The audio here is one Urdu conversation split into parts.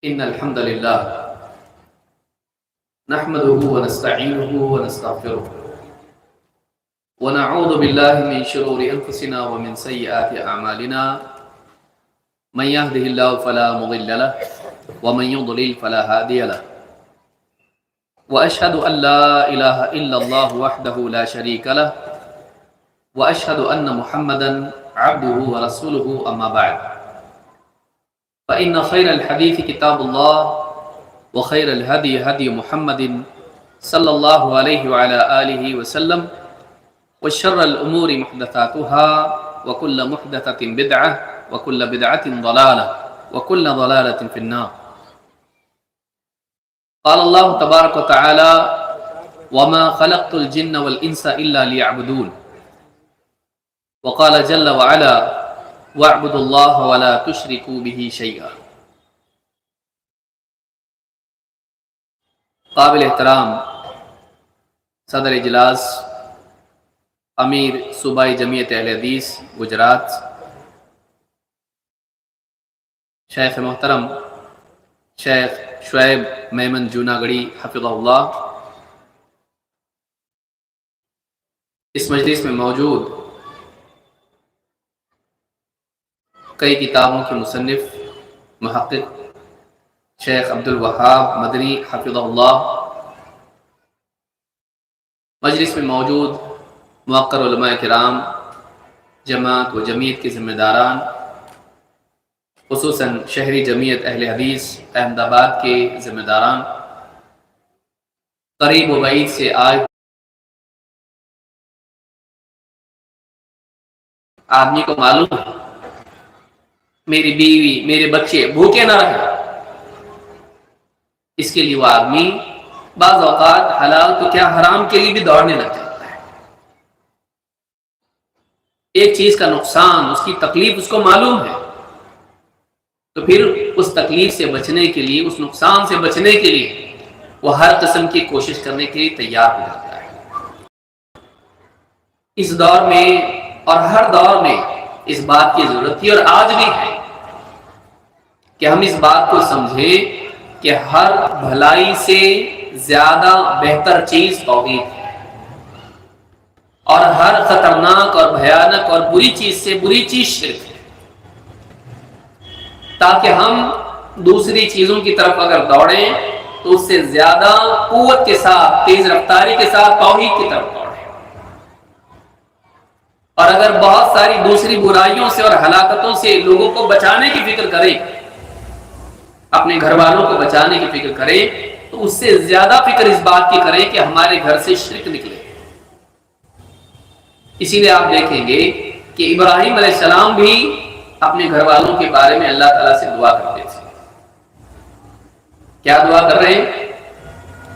إن الحمد لله نحمده ونستعينه ونستغفره ونعوذ بالله من شرور أنفسنا ومن سيئات أعمالنا من يهده الله فلا مضل له ومن يضلل فلا هادي له وأشهد أن لا إله إلا الله وحده لا شريك له وأشهد أن محمدا عبده ورسوله أما بعد فإن خير الحديث كتاب الله وخير الهدي هدي محمد صلى الله عليه وعلى آله وسلم وشر الأمور محدثاتها وكل محدثة بدعة وكل بدعة ضلالة وكل ضلالة في النار. قال الله تبارك وتعالى وما خلقت الجن والإنس إلا ليعبدون. وقال جل وعلا وَاعْبُدُوا اللَّهَ وَلَا تُشْرِكُوا بِهِ شَيْئًا. قابل احترام صدر اجلاس امیر صوبائی جمعیت اہل حدیث گجرات، شیخ محترم شیخ شعیب میمن جوناگڑی حفظہ اللہ، اس مجلس میں موجود کئی کتابوں کے مصنف محقق شیخ عبدالوہاب مدنی حفظہ اللہ، مجلس میں موجود موقر علماء کرام، جماعت و جمعیت کے ذمہ داران، خصوصاً شہری جمعیت اہل حدیث احمد آباد کے ذمہ داران، قریب و بعید سے آئے آدمی کو معلوم ہے میری بیوی میرے بچے بھوکے نہ رہیں، اس کے لیے وہ آدمی بعض اوقات حلال تو کیا حرام کے لیے بھی دوڑنے لگ جاتا ہے۔ ایک چیز کا نقصان، اس کی تکلیف اس کو معلوم ہے، تو پھر اس تکلیف سے بچنے کے لیے، اس نقصان سے بچنے کے لیے وہ ہر قسم کی کوشش کرنے کے لیے تیار ہو جاتا ہے۔ اس دور میں اور ہر دور میں اس بات کی ضرورت تھی اور آج بھی ہے کہ ہم اس بات کو سمجھیں کہ ہر بھلائی سے زیادہ بہتر چیز توحید ہے، اور ہر خطرناک اور بھیانک اور بری چیز سے بری چیز شرک ہے، تاکہ ہم دوسری چیزوں کی طرف اگر دوڑیں تو اس سے زیادہ قوت کے ساتھ، تیز رفتاری کے ساتھ توحید کی طرف دوڑیں، اور اگر بہت ساری دوسری برائیوں سے اور ہلاکتوں سے لوگوں کو بچانے کی فکر کریں، اپنے گھر والوں کو بچانے کی فکر کریں، تو اس سے زیادہ فکر اس بات کی کریں کہ ہمارے گھر سے شرک نکلے۔ اسی لیے آپ دیکھیں گے کہ ابراہیم علیہ السلام بھی اپنے گھر والوں کے بارے میں اللہ تعالیٰ سے دعا کرتے تھے۔ کیا دعا کر رہے ہیں؟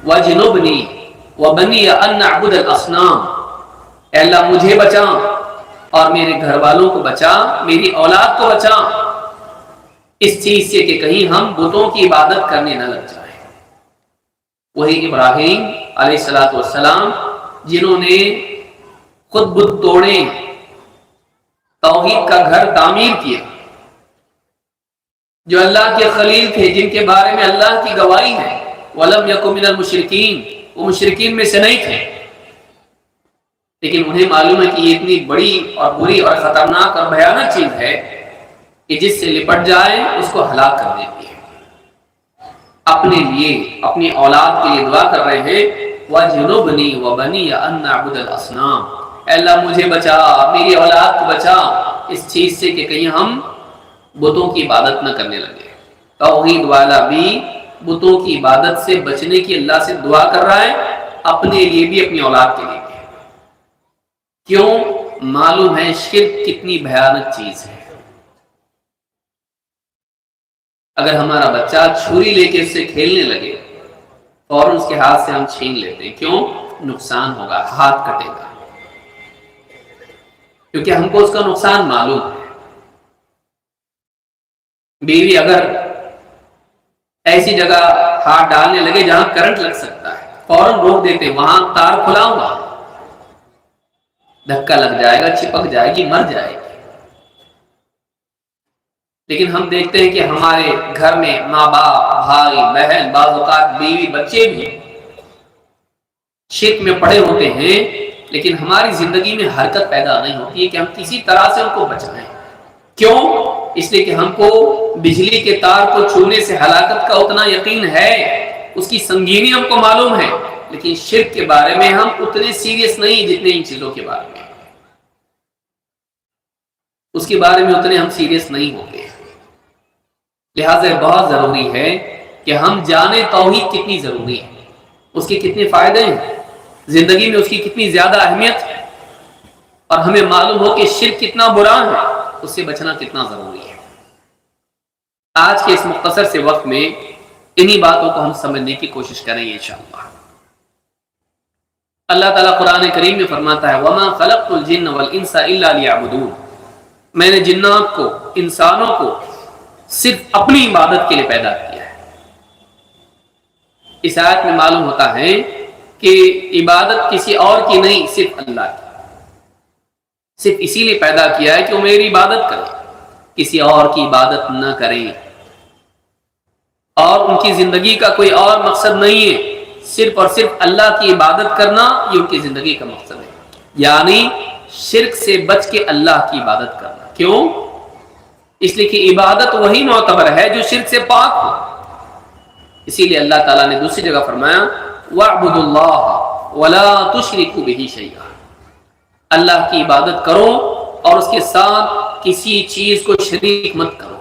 وَجْنُبْنِي وَبَنِيَ أَن نَعْبُدَ الْأَصْنَامَ، اے اللہ مجھے بچا اور میرے گھر والوں کو بچا، میری اولاد کو بچا اس چیز سے کہ کہیں ہم بتوں کی عبادت کرنے نہ لگ جائیں۔ وہی ابراہیم علیہ السلام جنہوں نے خود بت توڑے، توحید کا گھر تعمیر کیا، جو اللہ کے خلیل تھے، جن کے بارے میں اللہ کی گواہی ہے وَلَمْ يَكُنْ مِنَ الْمُشْرِكِينَ، وہ مشرکین میں سے نہیں تھے، لیکن انہیں معلوم ہے کہ یہ اتنی بڑی اور بری اور خطرناک اور بھیانک چیز ہے کہ جس سے لپٹ جائے اس کو ہلاک کر دیتی ہے۔ اپنے لیے، اپنی اولاد کے لیے دعا کر رہے ہیں وَجْنُبْنِي وَبَنِيَ أَن نَعْبُدَ الْأَصْنَامَ، اے اللہ مجھے بچا، میری اولاد کو بچا اس چیز سے کہ کہیں ہم بتوں کی عبادت نہ کرنے لگے۔ توحید والا بھی بتوں کی عبادت سے بچنے کی اللہ سے دعا کر رہا ہے، اپنے لیے بھی اپنی اولاد کے لیے بھی۔ کیوں؟ معلوم ہے شرک کتنی بھیانک چیز ہے۔ اگر ہمارا بچہ چھری لے کے اس سے کھیلنے لگے، فوراً اس کے ہاتھ سے ہم چھین لیتے ہیں، کیوں؟ نقصان ہوگا، ہاتھ کٹے گا، کیونکہ ہم کو اس کا نقصان معلوم ہے۔ بیوی اگر ایسی جگہ ہاتھ ڈالنے لگے جہاں کرنٹ لگ سکتا ہے، فوراً روک دیتے، وہاں تار کھلا ہوا، دھکا لگ جائے گا، چپک جائے گی، مر جائے گی۔ لیکن ہم دیکھتے ہیں کہ ہمارے گھر میں ماں باپ، بھائی بہن، بعض اوقات بیوی بچے بھی شرک میں پڑے ہوتے ہیں، لیکن ہماری زندگی میں حرکت پیدا نہیں ہوتی ہے کہ ہم کسی طرح سے ان کو بچائیں۔ کیوں؟ اس لیے کہ ہم کو بجلی کے تار کو چھونے سے ہلاکت کا اتنا یقین ہے، اس کی سنگینی ہم کو معلوم ہے، لیکن شرک کے بارے میں ہم اتنے سیریس نہیں جتنے ان چیزوں کے بارے میں، اس کے بارے میں اتنے ہم سیریس نہیں ہوتے۔ لہٰذا بہت ضروری ہے کہ ہم جانیں توحید کتنی ضروری ہے، اس کے کتنے فائدے ہیں، زندگی میں اس کی کتنی زیادہ اہمیت ہے، اور ہمیں معلوم ہو کہ شرک کتنا برا ہے، اس سے بچنا کتنا ضروری ہے۔ آج کے اس مختصر سے وقت میں انہی باتوں کو ہم سمجھنے کی کوشش کریں گے انشاءاللہ۔ اللہ تعالیٰ قرآن کریم میں فرماتا ہے وَمَا خَلَقْتُ الْجِنَّ وَالْإِنسَ إِلَّا لِيَعْبُدُونَ، میں نے جنات کو، انسانوں کو صرف اپنی عبادت کے لیے پیدا کیا ہے۔ اس آیت میں معلوم ہوتا ہے کہ عبادت کسی اور کی نہیں، صرف اللہ کی، صرف اسی لیے پیدا کیا ہے کہ وہ میری عبادت کریں، کسی اور کی عبادت نہ کریں، اور ان کی زندگی کا کوئی اور مقصد نہیں ہے، صرف اور صرف اللہ کی عبادت کرنا یہ ان کی زندگی کا مقصد ہے، یعنی شرک سے بچ کے اللہ کی عبادت کرنا۔ کیوں؟ اس لیے کہ عبادت وہی معتبر ہے جو شرک سے پاک ہو۔ اسی لیے اللہ تعالیٰ نے دوسری جگہ فرمایا وَاعْبُدُوا اللَّهَ وَلَا تُشْرِكُوا بِهِ شَيْئًا، اللہ کی عبادت کرو اور اس کے ساتھ کسی چیز کو شریک مت کرو۔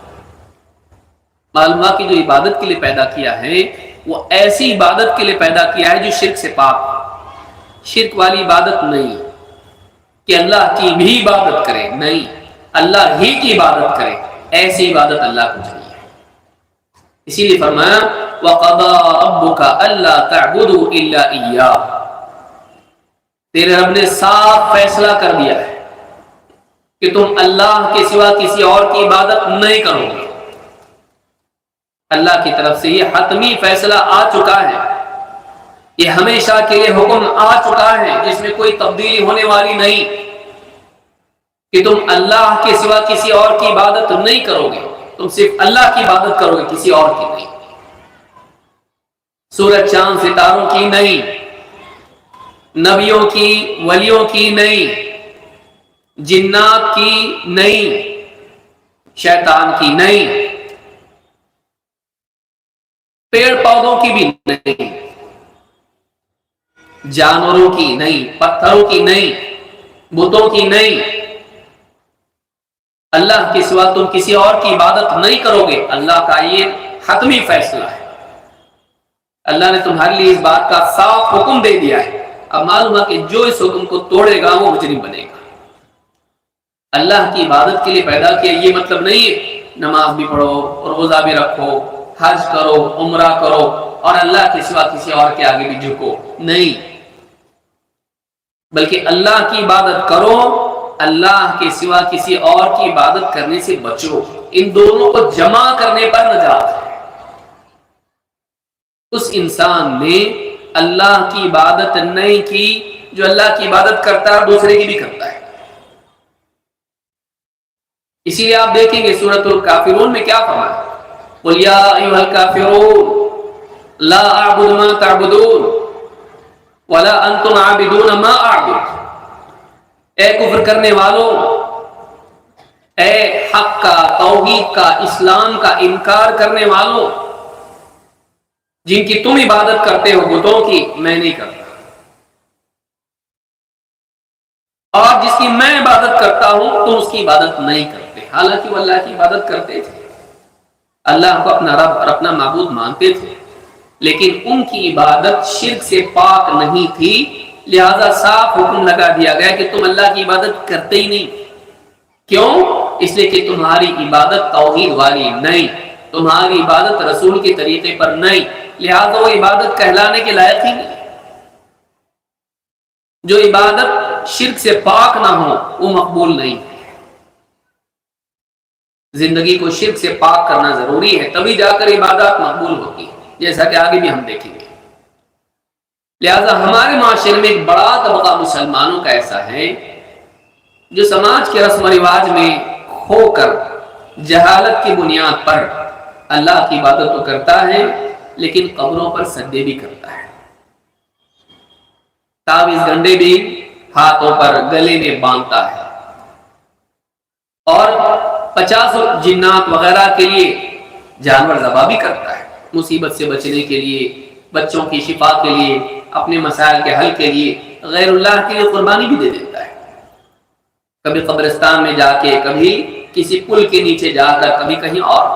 معلوم ہوا کہ جو عبادت کے لیے پیدا کیا ہے وہ ایسی عبادت کے لیے پیدا کیا ہے جو شرک سے پاک ہو، شرک والی عبادت نہیں کہ اللہ کی بھی عبادت کرے، نہیں، اللہ ہی کی عبادت کرے، ایسی عبادت اللہ کو چاہیے۔ اسی لیے فرمایا وَقَضَىٰ رَبُّكَ أَلَّا تَعْبُدُوا إِلَّا إِيَّاهُ، تیرے رب نے صاف فیصلہ کر دیا ہے کہ تم اللہ کے سوا کسی اور کی عبادت نہیں کرو گے۔ اللہ کی طرف سے یہ حتمی فیصلہ آ چکا ہے، یہ ہمیشہ کے لیے حکم آ چکا ہے جس میں کوئی تبدیلی ہونے والی نہیں کہ تم اللہ کے سوا کسی اور کی عبادت نہیں کرو گے، تم صرف اللہ کی عبادت کرو گے، کسی اور کی نہیں، سورج چاند ستاروں کی نہیں، نبیوں کی، ولیوں کی نہیں، جنات کی نہیں، شیطان کی نہیں، پیڑ پودوں کی بھی نہیں، جانوروں کی نہیں، پتھروں کی نہیں، بتوں کی نہیں، اللہ کے سوا تم کسی اور کی عبادت نہیں کرو گے، اللہ کا یہ حتمی فیصلہ ہے۔ اللہ نے تمہارے لیے اس بات کا صاف حکم دے دیا ہے، اب معلوم ہے کہ جو اس حکم کو توڑے گا وہ مجرم بنے گا۔ اللہ کی عبادت کے لیے پیدا کیا، یہ مطلب نہیں ہے نماز بھی پڑھو، روزہ بھی رکھو، حج کرو، عمرہ کرو اور اللہ کے سوا کسی اور کے آگے بھی جھکو، نہیں، بلکہ اللہ کی عبادت کرو، اللہ کے سوا کسی اور کی عبادت کرنے سے بچو۔ ان دونوں کو جمع کرنے پر نجات ہے۔ اس انسان نے اللہ کی عبادت نہیں کی جو اللہ کی عبادت کرتا ہے اور دوسرے کی بھی کرتا ہے۔ اسی لیے آپ دیکھیں گے سورۃ الکافرون میں کیا فرمایا قُلْ يَا أَيُّهَا الْكَافِرُونَ لَا أَعْبُدُ مَا تَعْبُدُونَ وَلَا أَنْتُمْ عَابِدُونَ مَا أَعْبُدُ، اے کفر کرنے والوں، اے حق کا، توحید کا، اسلام کا انکار کرنے والوں، جن کی تم عبادت کرتے ہو بتوں کی، میں نہیں کرتا، اور جس کی میں عبادت کرتا ہوں تم اس کی عبادت نہیں کرتے، حالانکہ وہ اللہ کی عبادت کرتے تھے، اللہ کو اپنا رب اور اپنا معبود مانتے تھے، لیکن ان کی عبادت شرک سے پاک نہیں تھی، لہذا صاف حکم لگا دیا گیا کہ تم اللہ کی عبادت کرتے ہی نہیں۔ کیوں؟ اس لیے کہ تمہاری عبادت توحید والی نہیں، تمہاری عبادت رسول کے طریقے پر نہیں، لہذا وہ عبادت کہلانے کے لائق ہی نہیں۔ جو عبادت شرک سے پاک نہ ہو وہ مقبول نہیں ہے۔ زندگی کو شرک سے پاک کرنا ضروری ہے، تبھی جا کر عبادات مقبول ہوتی ہے، جیسا کہ آگے بھی ہم دیکھیں گے۔ لہذا ہمارے معاشرے میں ایک بڑا طبقہ مسلمانوں کا ایسا ہے جو سماج کے رسم و رواج میں کھو کر جہالت کی بنیاد پر اللہ کی عبادت تو کرتا ہے لیکن قبروں پر سجدے بھی کرتا ہے، تعویذ گنڈے بھی ہاتھوں پر گلے میں باندھتا ہے، اور 50 جنات وغیرہ کے لیے جانور ذبح بھی کرتا ہے، مصیبت سے بچنے کے لیے، بچوں کی شفا کے لیے، اپنے مسائل کے حل کے لیے، غیر اللہ کے لیے قربانی بھی دے دیتا ہے، کبھی قبرستان میں جا کے، کبھی کسی پل کے نیچے جا کر، کبھی کہیں اور۔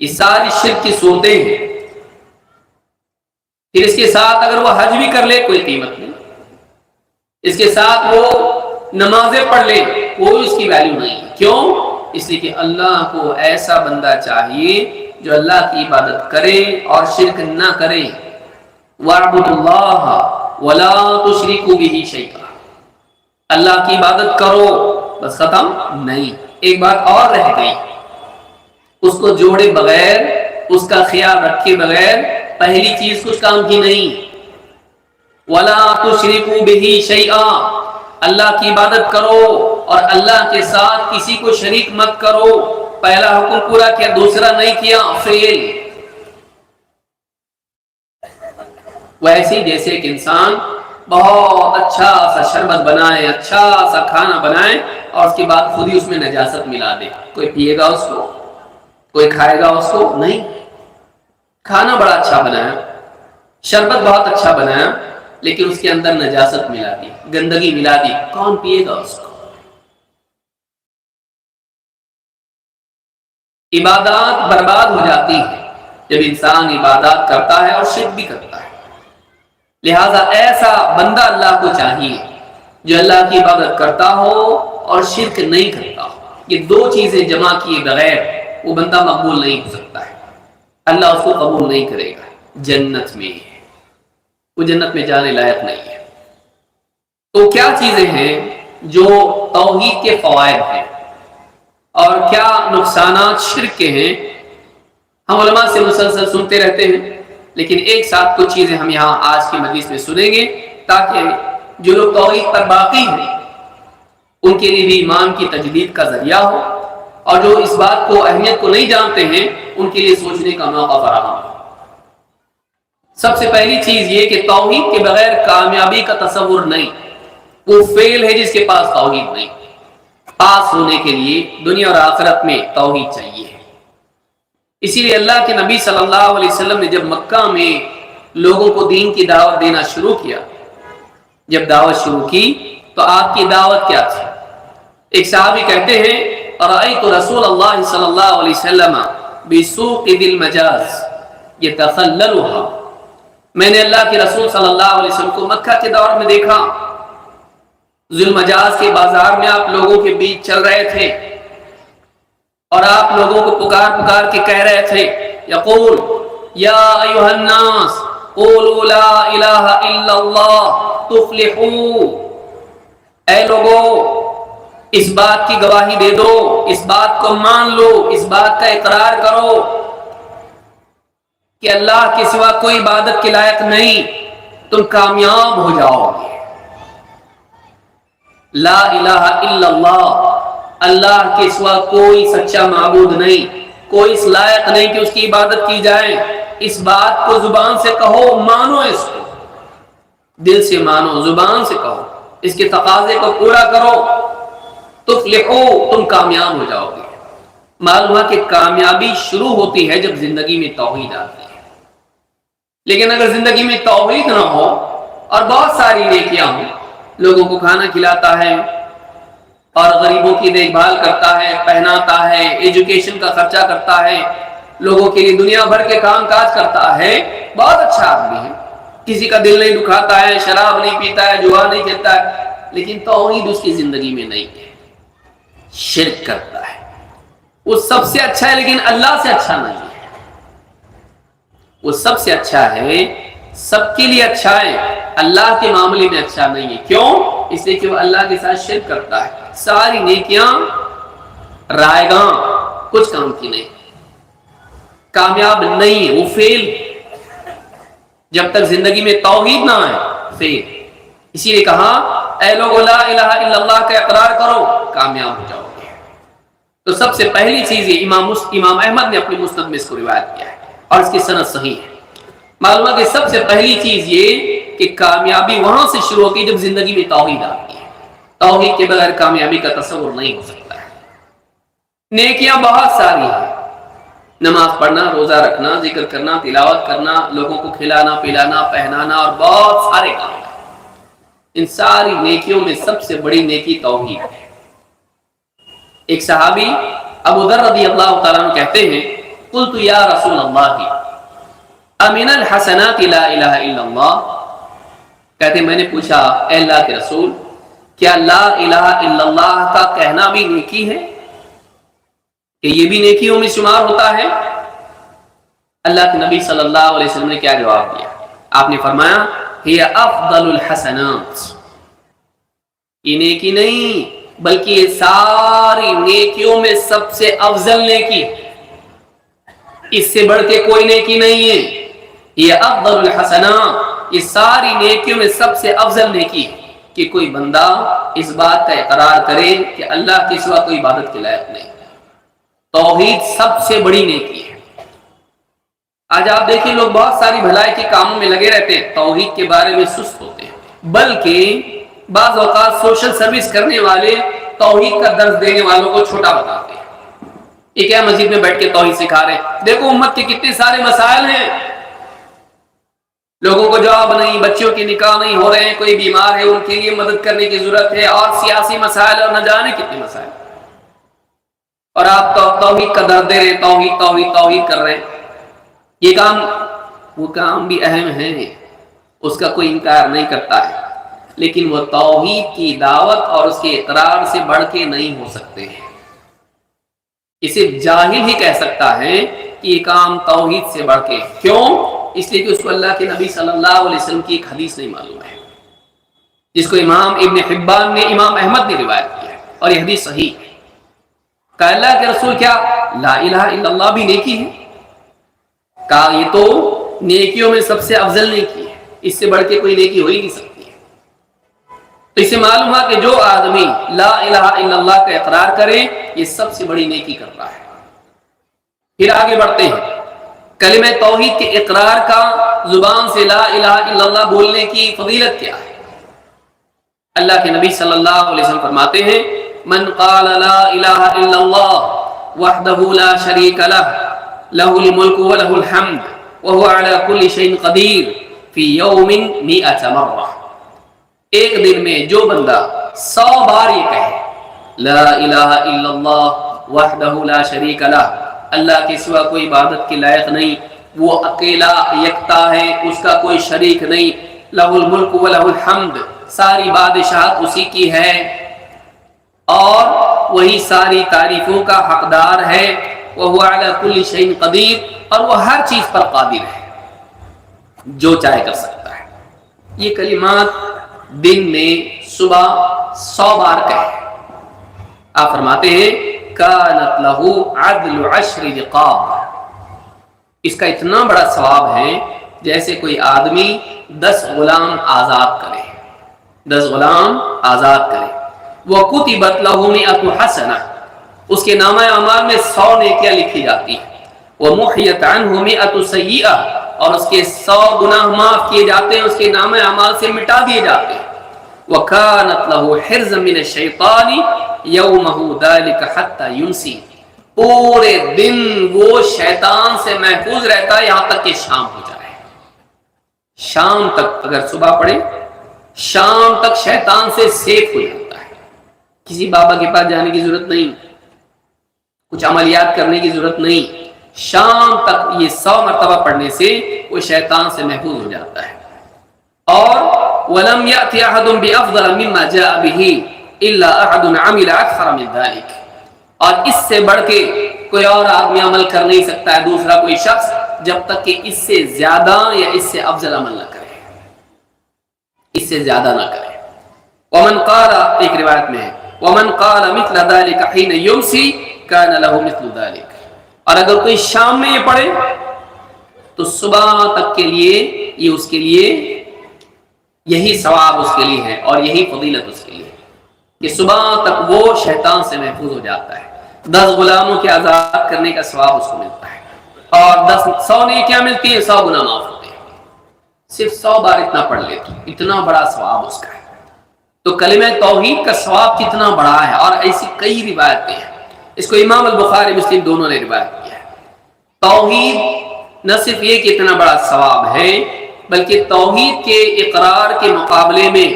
یہ ساری شرک کی صورتیں ہیں۔ پھر اس کے ساتھ اگر وہ حج بھی کر لے کوئی قیمت نہیں، اس کے ساتھ وہ نمازیں پڑھ لے کوئی اس کی ویلیو نہیں۔ کیوں؟ اس لیے کہ اللہ کو ایسا بندہ چاہیے جو اللہ کی عبادت کرے اور شرک نہ کرے۔ وَاعْبُدُوا اللَّهَ وَلَا تُشْرِكُوا بِهِ شَيْئًا، اللہ کی عبادت کرو، بس ختم نہیں۔ ایک بات اور رہ گئی، اس کو جوڑے بغیر، اس کا خیال رکھے بغیر پہلی چیز کچھ کام کی نہیں۔ وَلَا تُشْرِكُوا بِهِ شَيْئًا، اللہ کی عبادت کرو اور اللہ کے ساتھ کسی کو شریک مت کرو۔ پہلا حکم پورا کیا، دوسرا نہیں کیا، فیل۔ ویسے جیسے ایک انسان بہت اچھا سا شربت بنائے، اچھا سا کھانا بنائے اور اس کے بعد خود ہی اس میں نجاست ملا دے، کوئی پیے گا اس کو؟ کوئی کھائے گا اس کو؟ نہیں۔ کھانا بڑا اچھا بنایا، شربت بہت اچھا بنایا، لیکن اس کے اندر نجاست ملا دی، گندگی ملا دی، کون پیے گا اس کو؟ عبادات برباد ہو جاتی ہے جب انسان عبادات کرتا ہے اور شرک بھی کرتا ہے۔ لہذا ایسا بندہ اللہ کو چاہیے جو اللہ کی عبادت کرتا ہو اور شرک نہیں کرتا ہو۔ یہ دو چیزیں جمع کیے بغیر وہ بندہ مقبول نہیں ہو سکتا ہے، اللہ اس کو قبول نہیں کرے گا۔ جنت میں وہ جنت میں جانے لائق نہیں ہے۔ تو کیا چیزیں ہیں جو توحید کے فوائد ہیں اور کیا نقصانات شرک کے ہیں؟ ہم علماء سے مسلسل سنتے رہتے ہیں، لیکن ایک ساتھ کچھ چیزیں ہم یہاں آج کی مجلس میں سنیں گے تاکہ جو لوگ توحید پر باقی ہیں ان کے لیے بھی ایمان کی تجدید کا ذریعہ ہو، اور جو اس بات کو اہمیت کو نہیں جانتے ہیں ان کے لیے سوچنے کا موقع فراہم ہو۔ سب سے پہلی چیز یہ کہ توحید کے بغیر کامیابی کا تصور نہیں، وہ فیل ہے جس کے پاس توحید نہیں۔ پاس ہونے کے لیے دنیا اور آخرت میں توحید چاہیے۔ اسی لیے اللہ کے نبی صلی اللہ علیہ وسلم نے جب مکہ میں لوگوں کو دین کی دعوت دینا شروع کیا، جب دعوت شروع کی تو آپ کی دعوت کیا تھی؟ ایک صحابی کہتے ہیں رأیت رسول اللہ صلی اللہ علیہ وسلم بسوق ذی المجاز یتخللها، میں نے اللہ کے رسول صلی اللہ علیہ وسلم کو مکہ کے دور میں دیکھا، ذی المجاز کے بازار میں آپ لوگوں کے بیچ چل رہے تھے اور آپ لوگوں کو پکار پکار کے کہہ رہے تھے، یقول یا ایھا الناس قولوا لا الہ الا اللہ تفلحوا، اے لوگو اس بات کی گواہی دے دو، اس بات کو مان لو، اس بات کا اقرار کرو کہ اللہ کے سوا کوئی عبادت کے لائق نہیں، تم کامیاب ہو جاؤ گے۔ لا الہ الا اللہ، اللہ کے سوا کوئی سچا معبود نہیں، کوئی اس لائق نہیں کہ اس کی عبادت کی جائے، اس بات کو زبان سے کہو، مانو، اس کو دل سے مانو، زبان سے کہو، اس کے تقاضے کو پورا کرو، تفلحو، تم کامیاب ہو جاؤ گے۔ معلوم ہے کہ کامیابی شروع ہوتی ہے جب زندگی میں توحید آتی ہے، لیکن اگر زندگی میں توحید نہ ہو اور بہت ساری نیکیاں ہوں، لوگوں کو کھانا کھلاتا ہے اور غریبوں کی دیکھ بھال کرتا ہے، پہناتا ہے، ایجوکیشن کا خرچہ کرتا ہے، لوگوں کے لیے دنیا بھر کے کام کاج کرتا ہے، بہت اچھا آدمی ہے، کسی کا دل نہیں دکھاتا ہے، شراب نہیں پیتا ہے، جوا نہیں کھیلتا ہے، لیکن توحید اس کی زندگی میں نہیں ہے، شرک کرتا ہے، وہ سب سے اچھا ہے لیکن اللہ سے اچھا نہیں ہے۔ وہ سب سے اچھا ہے، سب کے لیے اچھا ہے، اللہ کے معاملے میں اچھا نہیں ہے۔ کیوں؟ اس لیے کہ وہ اللہ کے ساتھ شرک کرتا ہے، ساری نیکیاں رائے گاں، کچھ کام کی نہیں، کامیاب نہیں ہے، وہ فیل، جب تک زندگی میں توحید نہ آئے فیل۔ اسی لیے کہا اے لوگو لا الہ الا اللہ کا اقرار کرو، کامیاب ہو جاؤ گے۔ تو سب سے پہلی چیز یہ امام احمد نے اپنی مسند میں اس کو روایت کیا ہے اور اس کی سند صحیح ہے۔ معلوم ہے کہ سب سے پہلی چیز یہ کہ کامیابی وہاں سے شروع ہوتی ہے جب زندگی میں توحید آتی ہے۔ توحید کے بغیر کامیابی کا تصور نہیں ہو سکتا ہے۔ نیکیاں بہت ساری ہیں، نماز پڑھنا، روزہ رکھنا، ذکر کرنا، تلاوت کرنا، لوگوں کو کھلانا پلانا پہنانا اور بہت سارے کام۔ ان ساری نیکیوں میں سب سے بڑی نیکی توحید ہے۔ ایک صحابی ابو ذر رضی اللہ تعالیٰ عنہ کہتے ہیں قلت یا رسول اللہ امن الحسنات لا الہ الا اللہ، کہتے ہیں میں نے پوچھا اے اللہ کے رسول کیا لا الہ الا اللہ کا کہنا بھی نیکی ہے، کہ یہ بھی نیکیوں میں شمار ہوتا ہے؟ اللہ کے نبی صلی اللہ علیہ وسلم نے کیا جواب دیا؟ آپ نے فرمایا ہی افضل الحسنات، یہ نیکی نہیں بلکہ یہ ساری نیکیوں میں سب سے افضل نیکی، اس سے بڑھ کے کوئی نیکی نہیں ہے۔ یہ افضل الحسنات، یہ ساری نیکیوں میں سب سے افضل نیکی کہ کوئی بندہ اس بات کا اقرار کرے کہ اللہ کے سوا کوئی عبادت کے لائق نہیں۔ توحید سب سے بڑی نیکی ہے۔ آج آپ دیکھیں لوگ بہت ساری بھلائی کے کاموں میں لگے رہتے ہیں، توحید کے بارے میں سست ہوتے ہیں، بلکہ بعض اوقات سوشل سروس کرنے والے توحید کا درس دینے والوں کو چھوٹا بتاتے ہیں۔ یہ کیا مسجد میں بیٹھ کے توحید سکھا رہے ہیں؟ دیکھو امت کے کتنے سارے مسائل ہیں، لوگوں کو جواب نہیں، بچوں کے نکاح نہیں ہو رہے ہیں، کوئی بیمار ہے ان کے لیے مدد کرنے کی ضرورت ہے، اور سیاسی مسائل اور نہ جانے کتنے مسائل، اور آپ توحید کا درد دے رہے ہیں، توحید توحید توحید کر رہے ہیں۔ یہ کام وہ کام بھی اہم ہے، اس کا کوئی انکار نہیں کرتا ہے، لیکن وہ توحید کی دعوت اور اس کے اقرار سے بڑھ کے نہیں ہو سکتے ہیں۔ اسے جاہل ہی کہہ سکتا ہے کہ یہ کام توحید سے بڑھ کے، کیوں؟ اس لیے کہ اس کو اللہ کے نبی صلی اللہ علیہ وسلم کی ایک حدیث نہیں معلوم ہے، جس کو امام ابن حبان نے امام احمد نے روایت کیا ہے، اور یہ حدیث صحیح ہے۔ کہا اللہ کے رسول کیا لا الہ الا اللہ بھی نیکی ہے؟ کہا یہ تو نیکیوں میں سب سے افضل نیکی ہے، اس سے بڑھ کے کوئی نیکی ہو ہی نہیں سکتی ہے۔ تو اس سے معلوم ہوا کہ جو آدمی لا الہ الا اللہ کا اقرار کرے یہ سب سے بڑی نیکی کر رہا ہے۔ پھر آگے بڑھتے ہیں، کلمہ توحید کے اقرار کا زبان سے لا الہ الا اللہ بولنے کی فضیلت کیا ہے؟ اللہ کے نبی صلی اللہ علیہ وسلم فرماتے ہیں من قال لا الہ الا اللہ وحدہ لا شریک لہ لہ الملک ولہ الحمد وہو علی کل شیء قدیر فی یوم 100 مرہ، ایک دن میں جو بندہ 100 بار یہ کہے لا الہ الا اللہ وحدہ لا شریک لہ، اللہ کے سوا کوئی عبادت کے لائق نہیں، وہ اکیلا یکتا ہے، اس کا کوئی شریک نہیں، لہ الملک ولہ الحمد، ساری بادشاہت اسی کی ہے اور وہی ساری تعریفوں کا حقدار ہے، وہو علی کل شیء قدیر، اور وہ ہر چیز پر قادر ہے، جو چاہے کر سکتا ہے۔ یہ کلمات دن میں صبح 100 بار کہے۔ آپ فرماتے ہیں کانت لہ عدل 10 رقاب، اس کا اتنا بڑا ثواب ہے جیسے کوئی آدمی 10 غلام آزاد کرے، 10 غلام آزاد کرے۔ وَكُتِبَتْ لَهُ 100 حسنہ، اس کے نامہ اعمال میں 100 نیکیاں لکھی جاتی ہیں۔ وَمُحِيَتْ عَنْهُ 100 سیئہ، اور اس کے 100 گناہ معاف کیے جاتے ہیں، اس کے نامہ اعمال سے مٹا دیے جاتے ہیں۔ وَكَانَتْ لَهُ حِرْزًا مِنَ الشَّيْطَانِ يَوْمَهُ ذَلِكَ حَتَّى يُمْسِي، پورے دن وہ شیطان سے محفوظ رہتا ہے یہاں تک کہ شام ہو جائے۔ شام تک اگر صبح پڑھے، شام تک شیطان سے سیف ہو جاتا ہے، کسی بابا کے پاس جانے کی ضرورت نہیں، کچھ عملیات کرنے کی ضرورت نہیں، شام تک یہ 100 مرتبہ پڑھنے سے وہ شیطان سے محفوظ ہو جاتا ہے۔ اور وَلَمْ يَأْتِ أَحَدٌ بِأَفْضَلَ مِمَّا جَاءَ بِهِ إِلَّا أَحَدٌ عَمِلَ أَكْثَرَ مِنْ ذَلِكَ، اور اس سے بڑھ کے کوئی اور آدمی عمل کر نہیں سکتا ہے، دوسرا کوئی شخص، جب تک کہ اس سے زیادہ یا اس سے افضل عمل نہ کرے، اس سے زیادہ نہ کرے۔ وَمَنْ قَالَ، ایک روایت میں ہے وَمَنْ قَالَ مِثْلَ ذَلِكَ حِينَ يُمْسِي كَانَ لَهُ مِثْلُ ذَلِكَ، اور اگر کوئی شام میں یہ پڑھے تو صبح تک کے لیے یہ اس کے لیے یہی ثواب اس کے لیے ہے اور یہی فضیلت اس کے لیے کہ صبح تک وہ شیطان سے محفوظ ہو جاتا ہے۔ 10 غلاموں کے آزاد کرنے کا ثواب اس کو ملتا ہے، اور 100 نیکیاں ملتی ہیں، 100 گناہ معاف ہوتے ہیں۔ صرف 100 بار اتنا پڑھ لے تو اتنا بڑا ثواب اس کا ہے۔ تو کلمہ توحید کا ثواب کتنا بڑا ہے، اور ایسی کئی روایتیں ہیں۔ اس کو امام البخاری مسلم دونوں نے روایت کیا ہے۔ توحید نہ صرف یہ کہ اتنا بڑا ثواب ہے، بلکہ توحید کے اقرار کے مقابلے میں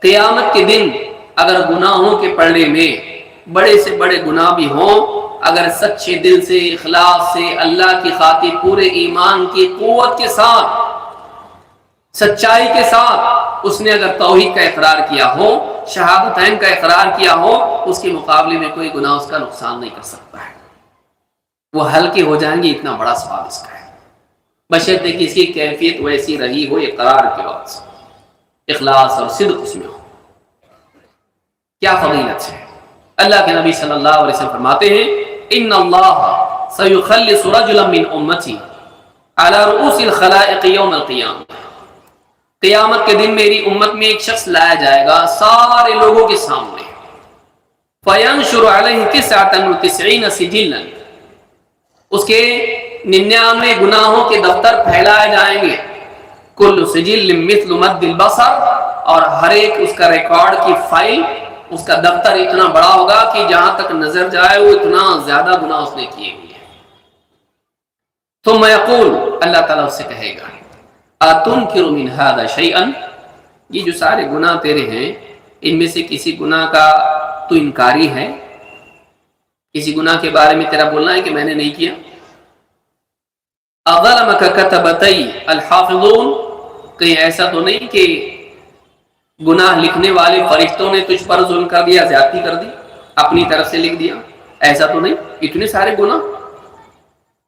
قیامت کے دن اگر گناہوں کے پڑھنے میں بڑے سے بڑے گناہ بھی ہوں، اگر سچے دل سے، اخلاص سے، اللہ کی خاطر پورے ایمان کی قوت کے ساتھ، سچائی کے ساتھ اس نے اگر توحید کا اقرار کیا ہو، شہادتین کا اقرار کیا ہو، اس کے مقابلے میں کوئی گناہ اس کا نقصان نہیں کر سکتا ہے، وہ ہلکے ہو جائیں گے، اتنا بڑا ثواب اس کا ہے، بشرطے کہ اس کی کیفیت ویسی رہی ہو اقرار کے وقت، اخلاص اور صدق اس میں ہو۔ کیا فضیلت ہے! اللہ کے نبی صلی اللہ علیہ وسلم فرماتے ہیں ان اللہ سیخلص رجلا من امتی علی رؤوس الخلائق یوم القیامہ، قیامت کے دن میری امت میں ایک شخص لایا جائے گا سارے لوگوں کے سامنے، فینشر علیہ 99 سجلا، اس کے 99 گناہوں کے دفتر پھیلائے جائیں گے، کل سجل مثل مد البصر، اور ہر ایک اس کا ریکارڈ کی فائل، اس کا دفتر اتنا بڑا ہوگا کہ جہاں تک نظر جائے وہ اتنا زیادہ گناہ اس نے کیے ہوئے ہیں۔ ثم یقول، اللہ تعالیٰ اس سے کہے گا اتنکر من ھذا شیئا، یہ جو سارے گناہ تیرے ہیں ان میں سے کسی گناہ کا تو انکاری ہے، کسی گناہ کے بارے میں تیرا بولنا ہے کہ میں نے نہیں کیا؟ اظلمک کتبتی الحافظون، کہیں ایسا تو نہیں کہ گناہ لکھنے والے فرشتوں نے تجھ پر ظلم کر دیا، زیادتی کر دی، اپنی طرف سے لکھ دیا؟ ایسا تو نہیں، اتنے سارے گناہ؟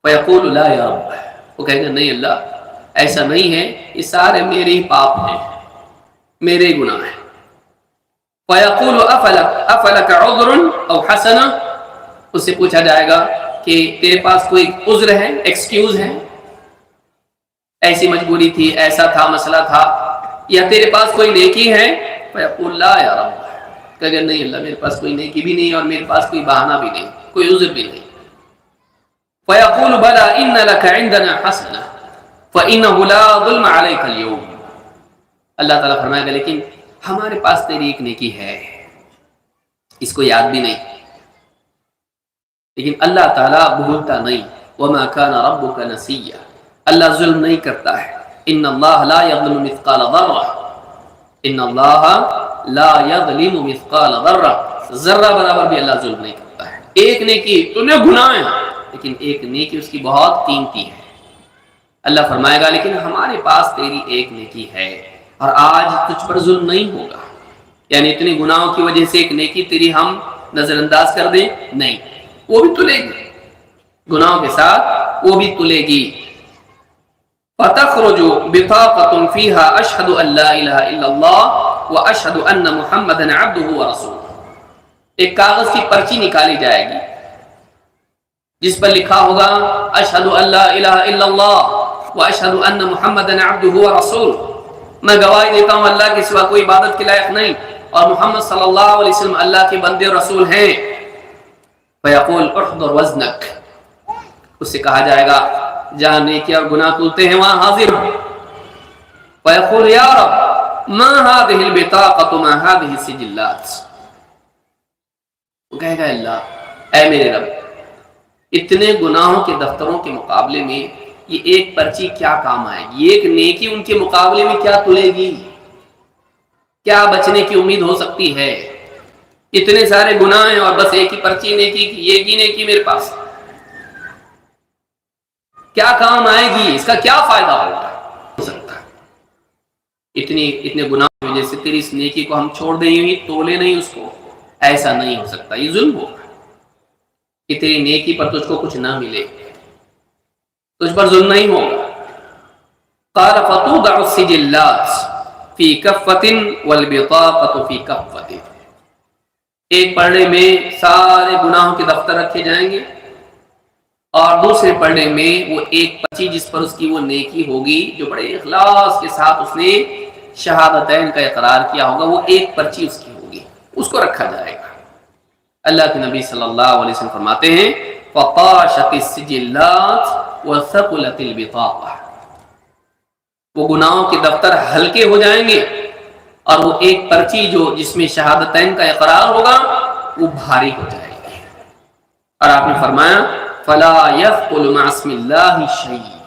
فیقول لا یا رب، وہ کہے گا نہیں اللہ ایسا نہیں ہے، یہ سارے میرے ہی پاپ ہیں، میرے گناہ ہیں۔ فیقول افلک عذر او حسنہ، اس سے پوچھا جائے گا کہ تیرے پاس کوئی عذر ہے، ایکسکیوز ہے، ایسی مجبوری تھی، ایسا تھا، مسئلہ تھا، یا تیرے پاس کوئی نیکی ہے؟ فیقول لا یا رب، کہ نہیں اللہ میرے پاس کوئی نیکی بھی نہیں، اور میرے پاس کوئی بہانہ بھی نہیں، کوئی عذر بھی نہیں۔ فیقول بلا ان لک عندنا حسنہ فإنہ لا ظلم علیک اليوم، اللہ تعالیٰ فرمائے گا لیکن ہمارے پاس تیری ایک نیکی ہے، اس کو یاد بھی نہیں، لیکن اللہ تعالیٰ بھولتا نہیں، وما کان ربک نسیا، اللہ ظلم نہیں کرتا ہے، ان اللہ لا یظلم مثقال ذرہ، ان اللہ لا یظلم مثقال ذرہ، ذرہ برابر بھی اللہ ظلم نہیں کرتا ہے۔ ایک نیکی تو نے گناہ ہے، لیکن ایک نیکی اس کی بہت قیمتی ہے، اللہ فرمائے گا لیکن ہمارے پاس تیری ایک نیکی ہے، اور آج تجھ پر ظلم نہیں ہوگا، یعنی اتنے گناہوں کی وجہ سے ایک نیکی تیری ہم نظر انداز کر دیں؟ نہیں، وہ بھی تلے گی، گناہوں کے ساتھ وہ بھی تلے گی۔ فَتَخْرُجُ بِطَاقَةٌ فِيهَا أَشْهَدُ أَن لَا إِلَهَ إِلَّا اللَّهُ وَأَشْهَدُ أَنَّ مُحَمَّدًا عَبْدُهُ وَرَسُولُهُ، ایک کاغذ کی پرچی نکالی جائے گی جس پر لکھا ہوگا أَشْهَدُ أَن لَا إِلَهَ إِلَّا اللَّهُ وَأَشْهَدُ أَنَّ مُحَمَّدًا عَبْدُهُ وَرَسُولُهُ، میں گواہی دیتا ہوں اللہ کے سوا کوئی عبادت کے لائق نہیں، اور محمد صلی اللہ علیہ وسلم اللہ کے بندے اور رسول ہیں۔ فَيَقُولُ اُحْضُرْ وَزْنَكَ، اس سے کہا جائے گا جہاں نیکی اور گناہ تولتے ہیں وہاں حاضر ہو۔ فَيَقُولُ يَا رَبْ مَا هَذِهِ الْبِطَاقَةُ مَا هَذِهِ السِّجِلَّاتِ، وہ کہے گا اللہ اے میرے رب اتنے گناہوں کے دفتروں کے مقابلے میں یہ ایک پرچی کیا کام آئے گی، ایک نیکی ان کے مقابلے میں کیا تلے گی، کیا بچنے کی امید ہو سکتی ہے؟ اتنے سارے گناہ ہیں اور بس ایک ہی پرچی نیکی کی، ایک ہی نیکی میرے پاس، کیا کام آئے گی، اس کا کیا فائدہ ہوگا؟ ہو سکتا ہے اتنے گناہوں کی وجہ سے تیری اس نیکی کو ہم چھوڑ دیں گے، تولے نہیں اس کو، ایسا نہیں ہو سکتا، یہ ظلم ہوگا کہ تیری نیکی پر تجھ کو کچھ نہ ملے، تجھ پر ظلم نہیں ہوگا۔ قال فتوضع السجلات فی کفۃ والبطاقۃ فی کفۃ، ایک پڑھنے میں سارے گناہوں کے دفتر رکھے جائیں گے، اور دوسرے پڑھنے میں وہ ایک پرچی جس پر اس کی وہ نیکی ہوگی جو بڑے اخلاص کے ساتھ اس نے شہادتین کا اقرار کیا ہوگا، وہ ایک پرچی اس کی ہوگی، اس کو رکھا جائے گا۔ اللہ کے نبی صلی اللہ علیہ وسلم فرماتے ہیں فَطَاشَتِ السِّجِلَّاتِ وَثَقُلَتِ الْبِطَاقَةِ، وہ گناہوں کے دفتر ہلکے ہو جائیں گے اور وہ ایک پرچی جو جس میں شہادتین کا اقرار ہوگا وہ بھاری ہو جائے گی۔ اور آپ نے فرمایا فَلَا يَثْقُلُ مَعَ اسْمِ اللَّهِ شَيْءٌ،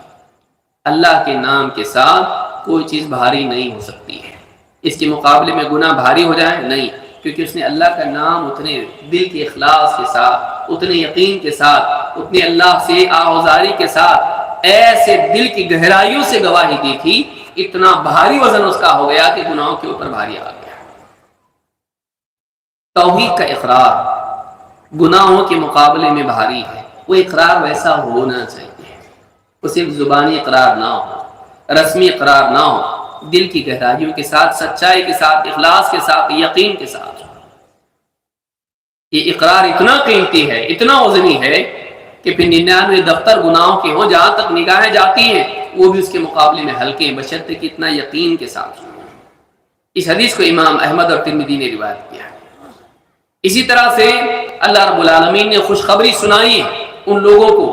اللہ کے نام کے ساتھ کوئی چیز بھاری نہیں ہو سکتی ہے۔ اس کے مقابلے میں گناہ بھاری ہو جائے نہیں، کیونکہ اس نے اللہ کا نام اتنے دل کے اخلاص کے ساتھ، اتنے یقین کے ساتھ، اتنے اللہ سے آہوازاری کے ساتھ ایسے دل کی گہرائیوں سے گواہی دی تھی، اتنا بھاری وزن اس کا ہو گیا کہ گناہوں کے اوپر بھاری آ گیا۔ توحید کا اقرار گناہوں کے مقابلے میں بھاری ہے، وہ اقرار ویسا ہونا چاہیے، وہ صرف زبانی اقرار نہ ہو، رسمی اقرار نہ ہو، دل کی گہرائیوں کے ساتھ، سچائی کے ساتھ، اخلاص کے ساتھ، یقین کے ساتھ۔ یہ اقرار اتنا قیمتی ہے، اتنا وزنی ہے کہ پھر 99 دفتر گناہوں کے ہوں، جہاں تک نگاہیں جاتی ہیں وہ بھی اس کے مقابلے میں ہلکے ہیں، بشرطے کہ اتنا یقین کے ساتھ۔ اس حدیث کو امام احمد اور ترمذی نے روایت کیا ہے۔ اسی طرح سے اللہ رب العالمین نے خوشخبری سنائی ہے ان لوگوں کو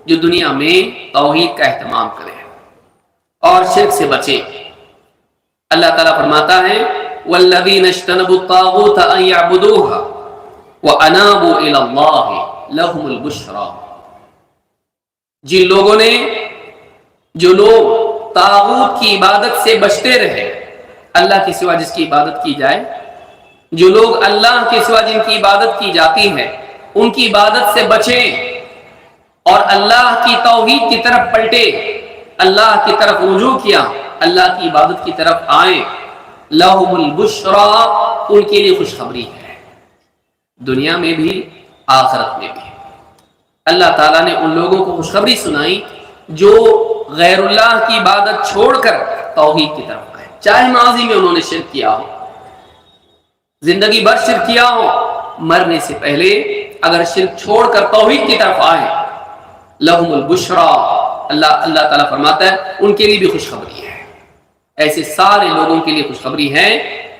جو دنیا میں توحید کا اہتمام کریں اور شرک سے بچیں۔ اللہ تعالیٰ فرماتا ہے وَالَّذِينَ اجْتَنَبُوا الطَّاغُوتَ أَن يَعْبُدُوهَا وَأَنَابُوا إِلَى اللَّهِ لَهُمُ الْبُشْرَىٰ، جن لوگوں نے، جو لوگ طاغوت کی عبادت سے بچتے رہے، اللہ کے سوا جس کی عبادت کی جائے، جو لوگ اللہ کے سوا جن کی عبادت کی جاتی ہے ان کی عبادت سے بچیں اور اللہ کی توحید کی طرف پلٹے، اللہ کی طرف رجوع کیا، اللہ کی عبادت کی طرف آئیں، لَهُمُ الْبُشْرَىٰ، ان کے لیے خوشخبری ہے، دنیا میں بھی آخرت میں بھی۔ اللہ تعالیٰ نے ان لوگوں کو خوشخبری سنائی جو غیر اللہ کی عبادت چھوڑ کر توحید کی طرف آئے، چاہے ماضی میں انہوں نے شرک کیا ہو، زندگی بھر شرک کیا ہو، مرنے سے پہلے اگر شرک چھوڑ کر توحید کی طرف آئے، لَهُمُ الْبُشْرَىٰ، اللہ تعالیٰ فرماتا ہے ان کے لیے بھی خوشخبری ہے۔ ایسے سارے لوگوں کے لیے خوشخبری ہے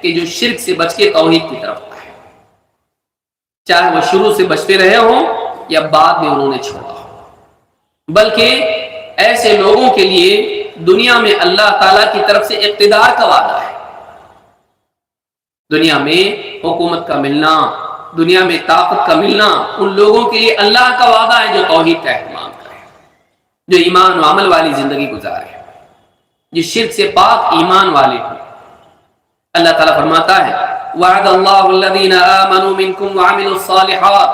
کہ جو شرک سے بچ کے توحید کی طرف آئے، چاہے وہ شروع سے بچتے رہے ہوں یا بعد میں انہوں نے چھوڑا ہو، بلکہ ایسے لوگوں کے لیے دنیا میں اللہ تعالیٰ کی طرف سے اقتدار کا وعدہ ہے، دنیا میں حکومت کا ملنا، دنیا میں طاقت کا ملنا، ان لوگوں کے لیے اللہ کا وعدہ ہے جو توحید کا اہتمام کرے، جو ایمان و عمل والی زندگی گزارے، جو شرک سے پاک ایمان والے ہوں۔ اللہ تعالیٰ فرماتا ہے وعد اللہ الذین آمنوا منکم وعملوا الصالحات،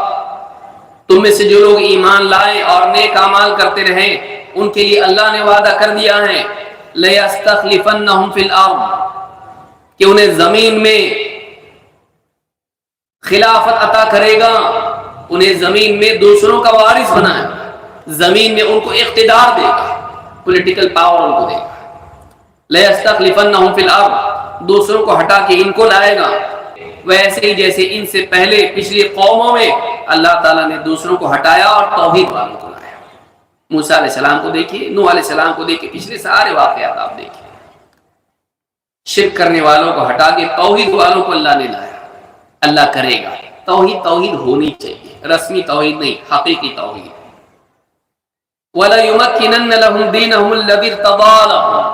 تم میں سے جو لوگ ایمان لائے اور نیک اعمال کرتے رہے ان کے لیے اللہ نے وعدہ کر دیا ہے لَيَسْتَخْلِفَنَّهُمْ فِي الْأَرْضِ، کہ انہیں زمین میں خلافت عطا کرے گا، انہیں زمین میں دوسروں کا وارث بنائے گا، زمین میں ان کو اقتدار دے گا، پولیٹیکل پاور ان کو دے گا۔ لَيَسْتَخْلِفَنَّهُمْ فِي الْأَرْضِ، دوسروں کو ہٹا کے ان کو لائے گا، ویسے ہی جیسے ان سے پہلے پچھلی قوموں میں اللہ تعالیٰ نے دوسروں کو ہٹایا اور توحید والوں کو لایا۔ موسیٰ علیہ السلام کو دیکھیے، نوح علیہ السلام کو دیکھیے، پچھلے سارے واقعات آپ دیکھیے، شرک کرنے والوں کو ہٹا کے توحید والوں کو اللہ نے لایا۔ اللہ کرے گا، توحید ہونی چاہیے، رسمی توحید نہیں، حقیقی توحید۔ وَلَيُمَكِّنَنَّ لَهُمْ دِينَهُمُ الَّذِي ارْتَضَىٰ لَهُمْ،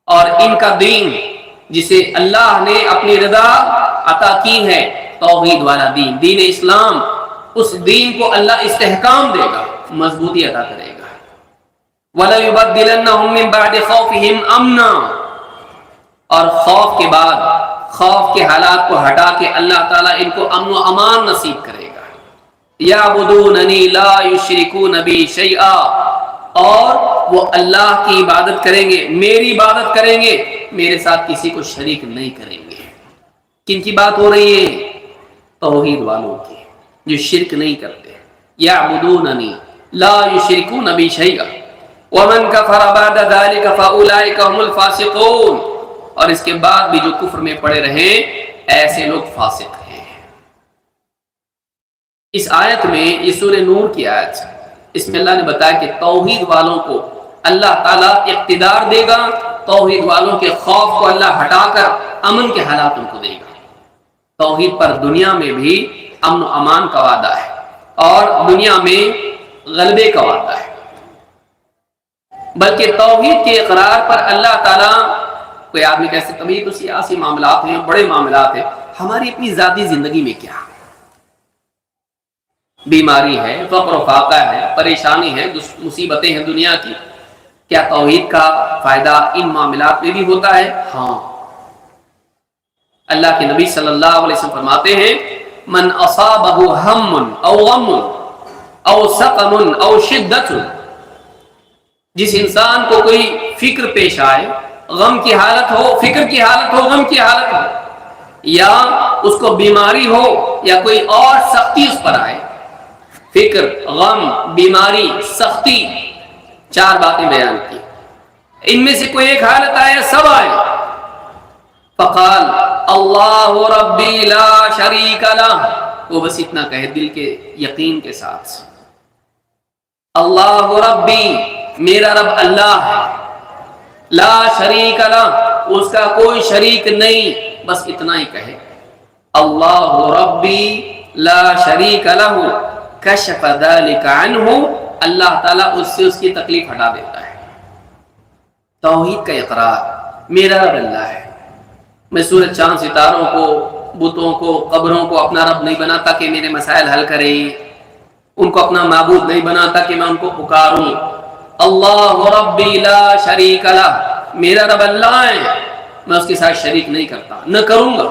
اور ان کا دین جسے اللہ نے اپنی رضا عطا کی ہے، توحید والا دین، دین اسلام، اس دین کو اللہ استحکام دے گا، مضبوطی عطا کرے گا۔ وَلَيُبَدِّلَنَّهُم مِّن بَعْدِ خَوْفِهِمْ أَمْنًا، اور خوف کے بعد، خوف کے حالات کو ہٹا کے اللہ تعالیٰ ان کو امن و امان نصیب کرے گا۔ یعبدوننی لا یشرکون بی شیئا، اور وہ اللہ کی عبادت کریں گے، میری عبادت کریں گے، میرے ساتھ کسی کو شریک نہیں کریں گے۔ کن کی بات ہو رہی ہے؟ توحید والوں کی، جو شرک نہیں کرتے۔ یعبدوننی لا یشرکون بی شیئا ومن کفر بعد ذلک فاولئک هم الفاسقون، اور اس کے بعد بھی جو کفر میں پڑے رہیں ایسے لوگ فاسق ہیں۔ اس آیت میں، یہ سورہ نور کی آیت، اس میں اللہ نے بتایا کہ توحید والوں کو اللہ تعالیٰ اقتدار دے گا، توحید والوں کے خوف کو اللہ ہٹا کر امن کے حالات ان کو دے گا، توحید پر دنیا میں بھی امن و امان کا وعدہ ہے اور دنیا میں غلبے کا وعدہ ہے، بلکہ توحید کے اقرار پر اللہ تعالیٰ، کوئی آدمی کہتے کبھی تو سیاسی معاملات ہیں، بڑے معاملات ہیں، ہماری اپنی ذاتی زندگی میں کیا بیماری ہے، فقر و فاقہ ہے، پریشانی ہے، مصیبتیں ہیں دنیا کی، کیا توحید کا فائدہ ان معاملات میں بھی ہوتا ہے؟ ہاں، اللہ کے نبی صلی اللہ علیہ وسلم فرماتے ہیں من اصابہ ہم او غم او سقم او شدت، جس انسان کو کوئی فکر پیش آئے، غم کی حالت ہو، فکر کی حالت ہو، غم کی حالت ہو، یا اس کو بیماری ہو یا کوئی اور سختی اس پر آئے، فکر، غم، بیماری، سختی، چار باتیں بیان کی، ان میں سے کوئی ایک حالت آئے، سب آئے، فقال اللہ ربی لا شریک لہ، وہ بس اتنا کہے دل کے یقین کے ساتھ، اللہ ربی، میرا رب اللہ ہے، لا شریک لہ، اس کا کوئی شریک نہیں، بس اتنا ہی کہے، اللہ ربی لا شریک لہ کشف ذلک عنہ، اللہ تعالیٰ اس سے اس کی تکلیف ہٹا دیتا ہے۔ توحید کا اقرار، میرا رب اللہ ہے، میں سورج چاند ستاروں کو، بتوں کو، قبروں کو اپنا رب نہیں بناتا کہ میرے مسائل حل کریں، ان کو اپنا معبود نہیں بناتا کہ میں ان کو پکاروں، اللہ ربی لا شریک لہ، میرا رب اللہ ہے، میں اس کے ساتھ شریک نہیں کرتا، نہ کروں گا۔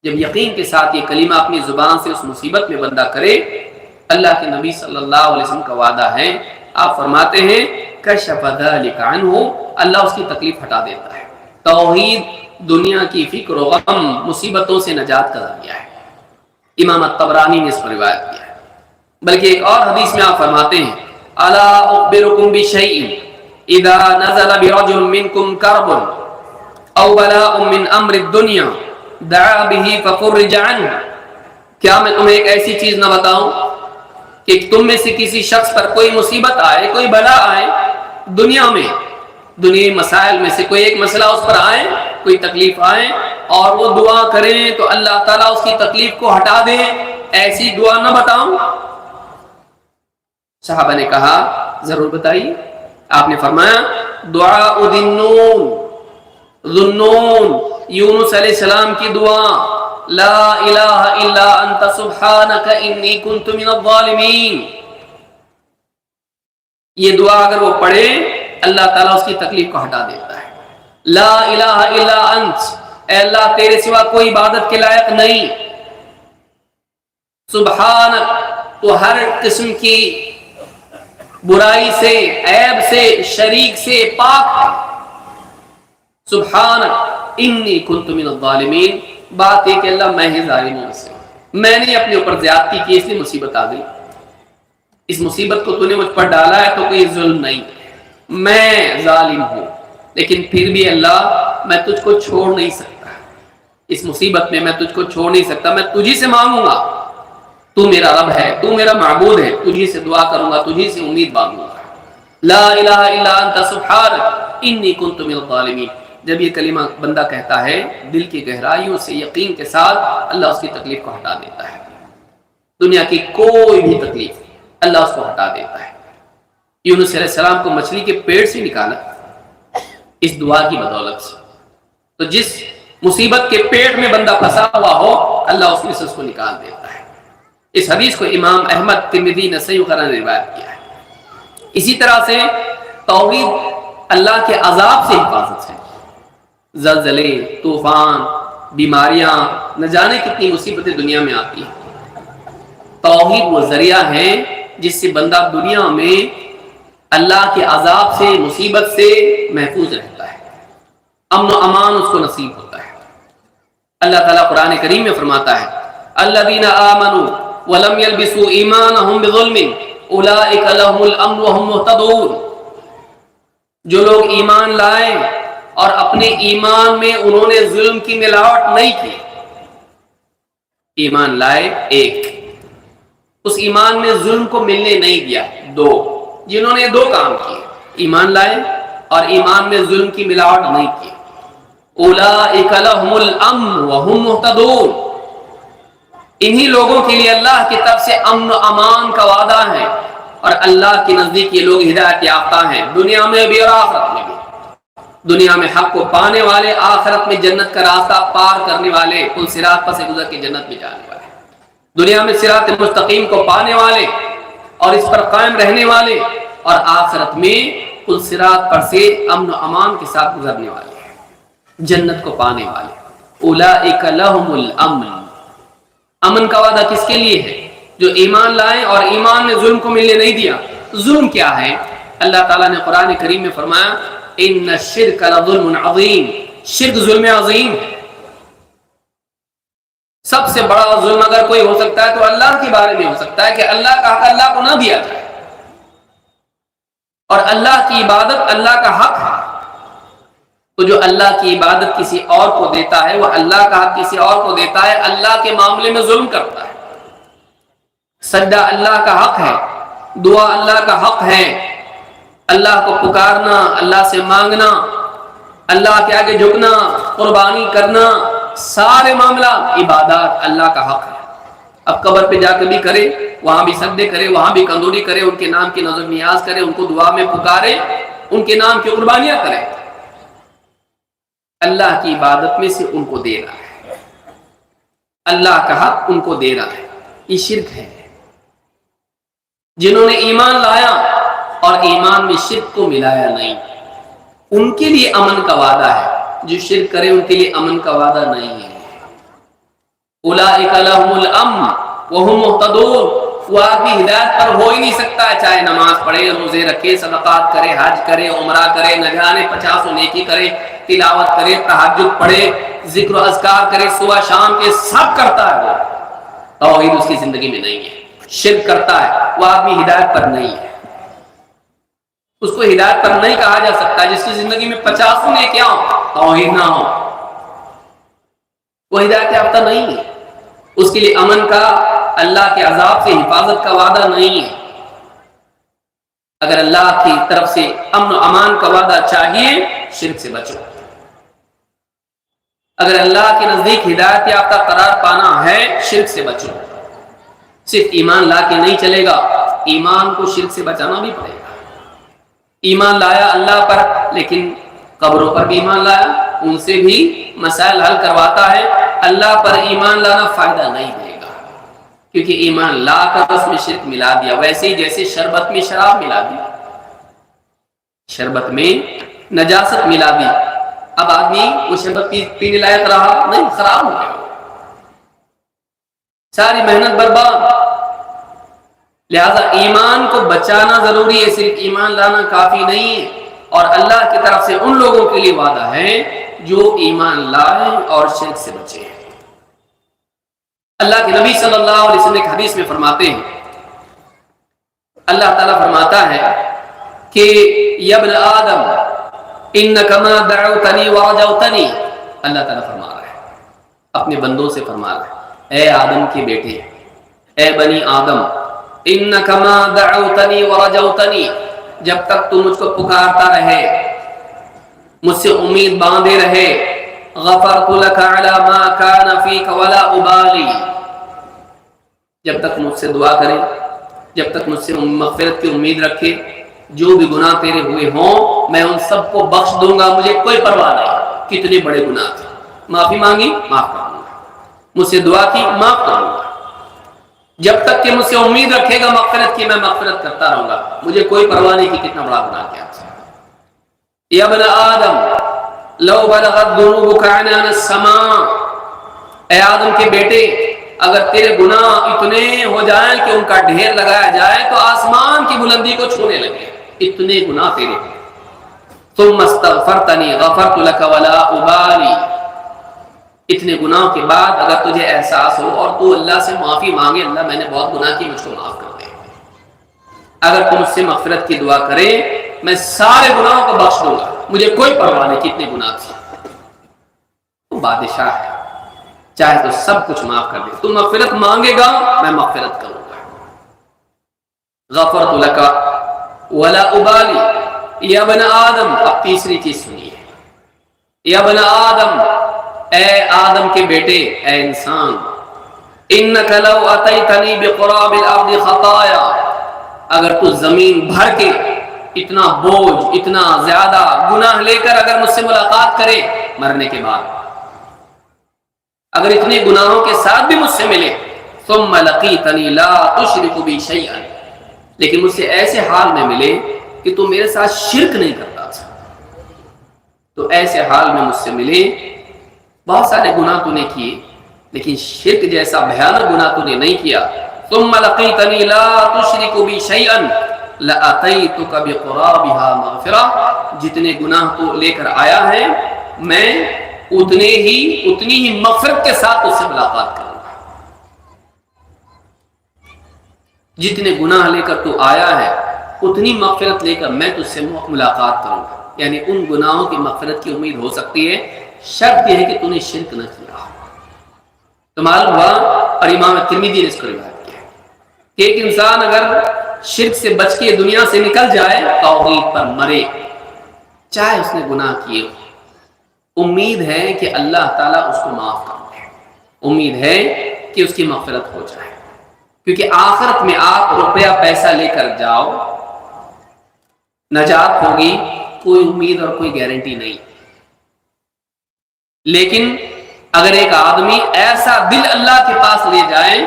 جب یقین کے ساتھ یہ کلمہ اپنی زبان سے اس مصیبت میں بندہ کرے، اللہ کے نبی صلی اللہ علیہ وسلم کا وعدہ ہے، آپ فرماتے ہیں کشف ذلک عنہ، اللہ اس کی تکلیف ہٹا دیتا ہے۔ توحید دنیا کی فکر و غم، مصیبتوں سے نجات کا ذریعہ ہے، امام الطبرانی نے اس پر روایت کیا ہے۔ بلکہ ایک اور حدیث میں آپ فرماتے ہیں الا اخبرکم بشیء اذا نزل برجل منکم کرب او بلاء من امر الدنیا دعا به ففرج عنہ، کیا میں تمہیں ایک ایسی چیز نہ بتاؤں کہ تم میں سے کسی شخص پر کوئی مصیبت آئے، کوئی بلا آئے دنیا میں، دنیا مسائل میں سے کوئی ایک مسئلہ اس پر آئے، کوئی تکلیف آئے، اور وہ دعا کریں تو اللہ تعالیٰ اس کی تکلیف کو ہٹا دے، ایسی دعا نہ بتاؤں؟ صحابہ نے کہا ضرور بتائیے۔ آپ نے فرمایا دعاء ذنون، ذنون یونس علیہ السلام کی دعا، لا الہ الا انت سبحانک انی کنت من الظالمین، یہ دعا اگر وہ پڑھے اللہ تعالیٰ اس کی تکلیف کو ہٹا دیتا ہے۔ لا الہ الا انت، اے اللہ تیرے سوا کوئی عبادت کے لائق نہیں، سبحانک، تو ہر قسم کی برائی سے، عیب سے، شریک سے پاک ہے، سبحانک انی کنت من الظالمین، بات ہے کہ اللہ میں ہی ظالموں سے، میں نے اپنے اوپر زیادتی کی اس لیے مصیبت آ گئی، اس مصیبت کو تو نے مجھ پر ڈالا ہے تو کوئی ظلم نہیں، میں ظالم ہوں، لیکن پھر بھی اللہ میں تجھ کو چھوڑ نہیں سکتا، اس مصیبت میں میں تجھ کو چھوڑ نہیں سکتا، میں تجھی سے مانگوں گا، تو میرا رب ہے، تو میرا معبود ہے، تجھی سے دعا کروں گا، تجھی سے امید مانگوں گا، لا الہ الا انت سبحانک انی کنت من الظالمین۔ جب یہ کلمہ بندہ کہتا ہے دل کی گہرائیوں سے یقین کے ساتھ، اللہ اس کی تکلیف کو ہٹا دیتا ہے، دنیا کی کوئی بھی تکلیف اللہ اس کو ہٹا دیتا ہے۔ یونس علیہ السلام کو مچھلی کے پیٹ سے نکالا اس دعا کی بدولت سے، تو جس مصیبت کے پیٹ میں بندہ پھنسا ہوا ہو اللہ اس میں سے اس کو نکال دیتا ہے۔ اس حدیث کو امام احمد، ترمذی، نسائی وغیرہ نے روایت کیا ہے۔ اسی طرح سے توحید اللہ کے عذاب سے حفاظت ہے، زلزلے، طوفان، بیماریاں، نہ جانے کتنی مصیبتیں دنیا میں آتی ہیں، توحید وہ ذریعہ ہے جس سے بندہ دنیا میں اللہ کے عذاب سے، مصیبت سے محفوظ رہتا ہے، امن و امان اس کو نصیب ہوتا ہے۔ اللہ تعالیٰ قرآن کریم میں فرماتا ہے الذین آمنوا ولم يلبسوا ایمانهم بظلم اولئک لهم الامن وهم مہتدون، جو لوگ ایمان لائے اور اپنے ایمان میں انہوں نے ظلم کی ملاوٹ نہیں کی، ایمان لائے ایک، اس ایمان میں ظلم کو ملنے نہیں دیا دو، جنہوں نے دو کام کیے، ایمان لائے اور ایمان میں ظلم کی ملاوٹ نہیں کی، اولئک لهم الامن وهم مہتدون، انہی لوگوں کے لیے اللہ کی طرف سے امن و امان کا وعدہ ہے، اور اللہ کے نزدیک یہ لوگ ہدایت یافتہ ہیں، دنیا میں بھی اور آخرت میں بھی۔ دنیا میں حق کو پانے والے، آخرت میں جنت کا راستہ پار کرنے والے، پل صراط پر سے گزر کے جنت میں جانے والے۔ دنیا میں صراط مستقیم کو پانے والے اور اس پر قائم رہنے والے، اور آخرت میں پل صراط پر سے امن و امان کے ساتھ گزرنے والے، جنت کو پانے والے۔ اولئک لہم الامن، امن کا وعدہ کس کے لیے ہے؟ جو ایمان لائے اور ایمان میں ظلم کو ملنے نہیں دیا۔ ظلم کیا ہے؟ اللہ تعالیٰ نے قرآن کریم میں فرمایا ان الشرک لظلم عظیم، شرک ظلم عظیم ہے۔ سب سے بڑا ظلم اگر کوئی ہو سکتا ہے تو اللہ کے بارے میں ہو سکتا ہے کہ اللہ کا حق اللہ کو نہ دیا جائے، اور اللہ کی عبادت اللہ کا حق ہے، تو جو اللہ کی عبادت کسی اور کو دیتا ہے، وہ اللہ کا حق کسی اور کو دیتا ہے، اللہ کے معاملے میں ظلم کرتا ہے۔ سجدہ اللہ کا حق ہے، دعا اللہ کا حق ہے، اللہ کو پکارنا، اللہ سے مانگنا، اللہ کے آگے جھکنا، قربانی کرنا، سارے معاملات عبادات اللہ کا حق ہے۔ اب قبر پہ جا کے بھی کرے، وہاں بھی سجدے کرے، وہاں بھی کندوری کرے، ان کے نام کی نظر نیاز کرے، ان کو دعا میں پکارے، ان کے نام کی قربانیاں کرے، اللہ کی عبادت میں سے ان کو دے رہا ہے، اللہ کا حق ان کو دے رہا ہے۔ یہ شرک ہے۔ جنہوں نے ایمان لایا اور ایمان میں شرک کو ملایا نہیں، ان کے لیے امن کا وعدہ ہے۔ جو شرک کرے ان کے لیے امن کا وعدہ نہیں ہے۔ اولئک لہم الامن وہم مہتدون، وہ آدمی ہدایت پر ہو ہی نہیں سکتا ہے، چاہے نماز پڑھے، روزے رکھے، صدقات کرے، حج کرے، عمرہ کرے، نہ جانے 50 نیکی کرے، تلاوت کرے، تہجد پڑھے، ذکر و اذکار کرے، صبح شام کے سب کرتا ہے، وہ توحید اس کی زندگی میں نہیں ہے، شرک کرتا ہے، وہ آدمی ہدایت پر نہیں ہے۔ اس کو ہدایت پر نہیں کہا جا سکتا جس کی زندگی میں 50 نیکیاں ہوں، توحید نہ ہو، وہ ہدایت یافتہ نہیں ہے۔ اس کے لیے امن کا، اللہ کے عذاب سے حفاظت کا وعدہ نہیں ہے۔ اگر اللہ کی طرف سے امن و امان کا وعدہ چاہیے، شرک سے بچو۔ اگر اللہ کے نزدیک ہدایت یافتہ قرار پانا ہے، شرک سے بچو۔ صرف ایمان لا کے نہیں چلے گا، ایمان کو شرک سے بچانا بھی پڑے گا۔ ایمان لایا اللہ پر، لیکن قبروں پر بھی ایمان لایا، ان سے بھی مسائل حل کرواتا ہے۔ اللہ پر ایمان لانا فائدہ نہیں دے گا، کیونکہ ایمان لا کر اس میں شرک ملا دیا، ویسے ہی جیسے شربت میں شراب ملا دی، شربت میں نجاست ملا دی، اب آدمی وہ شربت پینے لائق رہا نہیں، خراب ہو گیا، ساری محنت برباد۔ لہذا ایمان کو بچانا ضروری ہے، صرف ایمان لانا کافی نہیں ہے۔ اور اللہ کی طرف سے ان لوگوں کے لیے وعدہ ہے جو ایمان لائیں اور شرک سے بچے۔ اللہ کے نبی صلی اللہ علیہ وسلم ایک حدیث میں فرماتے ہیں، اللہ تعالیٰ فرماتا ہے کہ یا ابن آدم انک ما دعوتنی ورجوتنی، اللہ تعالیٰ فرما رہا ہے، اپنے بندوں سے فرما رہا ہے، اے آدم کے بیٹے، اے بنی آدم، انک ما دعوتنی ورجوتنی، جب تک تو مجھ کو پکارتا رہے، مجھ سے امید باندھے رہے، غفرت لک علی ما کان فیک ولا ابالی، جب تک مجھ سے دعا کرے، جب تک مجھ سے مغفرت کی امید رکھے، جو بھی گناہ تیرے ہوئے ہوں میں ان سب کو بخش دوں گا، مجھے کوئی پرواہ نہیں۔ کتنے بڑے گناہ تھے، معافی مانگی معاف کر دوں گا، مجھ سے دعا کی معاف کر دوں گا، جب تک کہ مجھ سے امید رکھے گا مغفرت کی، میں مغفرت کرتا رہوں گا، مجھے کوئی پرواہ نہیں کہ کتنا بڑا گناہ کیا۔ یا ابن آدم لو بلغت ذنوبک عنان السماء، اے آدم کے بیٹے، اگر تیرے گناہ اتنے ہو جائیں کہ ان کا ڈھیر لگایا جائے تو آسمان کی بلندی کو چھونے لگے، اتنے گناہ تیرے ہیں، ثم استغفرتنی غفرت لک ولا ابالی، اتنے گناہوں کے بعد اگر تجھے احساس ہو اور تو اللہ سے معافی مانگے، اللہ میں نے بہت گناہ کی، مجھ کو معاف کر دے، اگر تم مجھ سے مغفرت کی دعا کرے میں سارے گناہوں کو بخش دوں گا، مجھے کوئی پرواہ نہیں کتنے گناہ تھے۔ تو بادشاہ ہے، چاہے تو سب کچھ معاف کر دے، تو مغفرت مانگے گا میں مغفرت کروں گا، غفرت لک ولا ابالی۔ یا ابن آدم، اب تیسری چیز سنیے، یا ابن آدم، اے آدم کے بیٹے، اے انسان، انک لو اتیتنی بقراب الارض خطایا، اگر تو زمین بھر کے اتنا بوجھ، اتنا زیادہ گناہ لے کر اگر مجھ سے ملاقات کرے مرنے کے بعد، اگر اتنے گناہوں کے ساتھ بھی مجھ سے ملے، ثم لقیتنی لا تشرک بی شیئا، لیکن مجھ سے ایسے حال میں ملے کہ تو میرے ساتھ شرک نہیں کرتا تھا، تو ایسے حال میں مجھ سے ملے، بہت سارے گناہ تو نے کیے لیکن شرک جیسا بھیانک گناہ تو نے نہیں کیا، ثم لقیتنی لا تشرک بی شیئا لاتیتک بقرابها مغفرہ، جتنے گناہ تو لے کر آیا ہے میں اتنی ہی مغفرت کے ساتھ اس سے ملاقات کروں گا، جتنے گناہ لے کر تو آیا ہے اتنی مغفرت لے کر میں تجھ سے ملاقات کروں گا، یعنی ان گناہوں کی مغفرت کی امید ہو سکتی ہے، شرط یہ ہے کہ تو نے شرک نہ کیا۔ تو معلوم ہوا، اور امام ترمذی نے اس کو روایت کیا کہ ایک انسان اگر شرک سے بچ کے دنیا سے نکل جائے، توحید پر مرے، چاہے اس نے گناہ کیے ہو، امید ہے کہ اللہ تعالیٰ اس کو معاف کر دے، امید ہے کہ اس کی مغفرت ہو جائے، کیونکہ آخرت میں آپ روپیہ پیسہ لے کر جاؤ، نجات ہوگی، کوئی امید اور کوئی گارنٹی نہیں، لیکن اگر ایک آدمی ایسا دل اللہ کے پاس لے جائے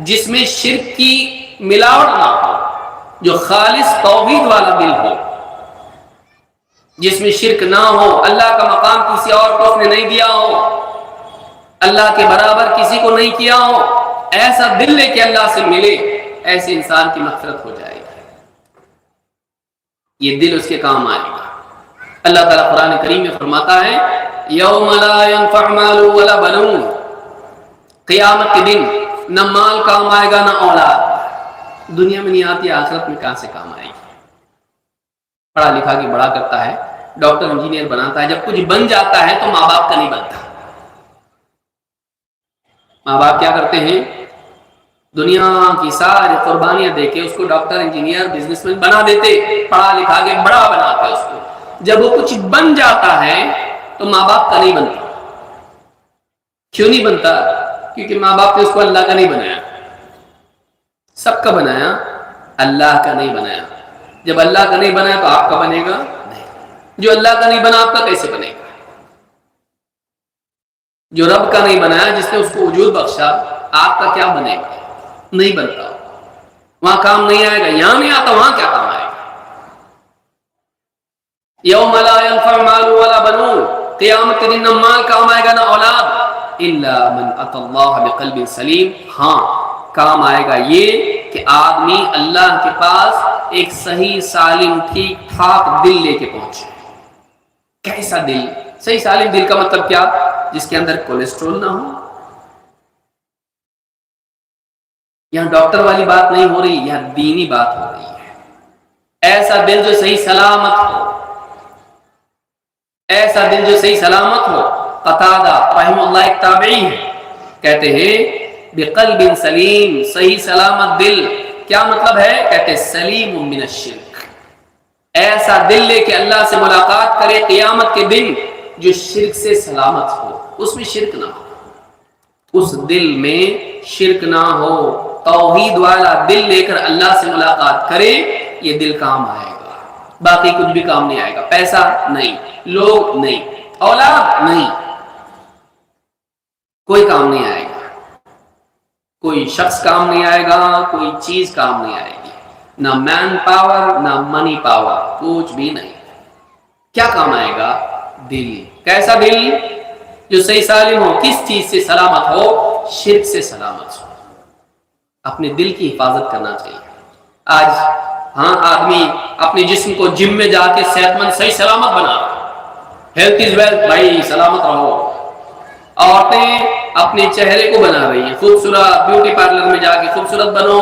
جس میں شرک کی ملاوٹ نہ ہو، جو خالص توحید والا دل ہو، جس میں شرک نہ ہو، اللہ کا مقام کسی اور کو اس نے نہیں دیا ہو، اللہ کے برابر کسی کو نہیں کیا ہو، ایسا دل لے کے اللہ سے ملے، ایسے انسان کی مغفرت ہو جائے گی، یہ دل اس کے کام آئے گا۔ اللہ تعالیٰ قرآن کریم میں فرماتا ہے یوم لا ينفع مال ولا بنون، قیامت کے دن نہ مال کام آئے گا نہ اولاد، دنیا میں نہیں آتی، آخرت میں کہاں سے کام آئے گی؟ پڑھا لکھا کے بڑا کرتا ہے، ڈاکٹر انجینئر بناتا ہے، جب کچھ بن جاتا ہے تو ماں باپ کا نہیں بنتا۔ ماں باپ کیا کرتے ہیں؟ دنیا کی ساری قربانیاں دے کے اس کو ڈاکٹر انجینئر بزنس مین بنا دیتے، پڑھا لکھا کے بڑا بناتے اس کو، جب وہ کچھ بن جاتا ہے تو ماں باپ کا نہیں بنتا۔ کیوں نہیں بنتا؟ کیونکہ ماں باپ نے اس کو اللہ کا نہیں بنایا، سب کا بنایا، اللہ کا نہیں بنایا۔ جب اللہ کا نہیں بنایا تو آپ کا بنے گا نہیں، جو اللہ کا نہیں بنا آپ کا کیسے بنے گا؟ جو رب کا نہیں بنایا، جس نے اس کو وجود بخشا، آپ کا کیا بنے گا؟ نہیں بنتا، وہاں کام نہیں آئے گا، یہاں نہیں آتا وہاں کیا کام آئے گا؟ یوم لا ينفع مال ولا بنون، قیامت کے دن نہ مال کام آئے گا نہ اولاد، الا من اتى اللہ بقلب سلیم، ہاں کام آئے گا یہ کہ آدمی اللہ کے پاس ایک صحیح سالم ٹھیک ٹھاک دل لے کے پہنچے۔ کیسا دل؟ صحیح سالم دل کا مطلب کیا؟ جس کے اندر کولیسٹرول نہ ہو۔ یہاں ڈاکٹر والی بات نہیں ہو رہی، یہاں دینی بات ہو رہی ہے۔ ایسا دل جو صحیح سلامت ہو، ایسا دل جو صحیح سلامت ہو۔ قتادہ رحمہ اللہ ایک تابعی ہے، کہتے ہیں بقلب سلیم، صحیح سلامت دل، کیا مطلب ہے؟ کہتے ہیں سلیم من الشرک، ایسا دل لے کے اللہ سے ملاقات کرے قیامت کے دن جو شرک سے سلامت ہو، اس میں شرک نہ ہو، اس دل میں شرک نہ ہو، توحید والا دل لے کر اللہ سے ملاقات کرے، یہ دل کام آئے گا، باقی کچھ بھی کام نہیں آئے گا، پیسہ نہیں، لوگ نہیں، اولاد نہیں، کوئی کام نہیں آئے گا، کوئی شخص کام نہیں آئے گا، کوئی چیز کام نہیں آئے گی، نہ مین پاور نہ منی پاور، کچھ بھی نہیں۔ کیا کام آئے گا؟ دل۔ کیسا دل؟ جو صحیح سالم ہو، کس چیز سے سلامت ہو؟ شرک سے سلامت ہو۔ اپنے دل کی حفاظت کرنا چاہیے۔ آج ہاں آدمی اپنے جسم کو جم میں جا کے صحت مند صحیح سلامت بنا، ہیلتھ از ویلتھ، بھائی سلامت رہو۔ عورتیں اپنے چہرے کو بنا رہی ہیں خوبصورت، بیوٹی پارلر میں جا کے خوبصورت بنو۔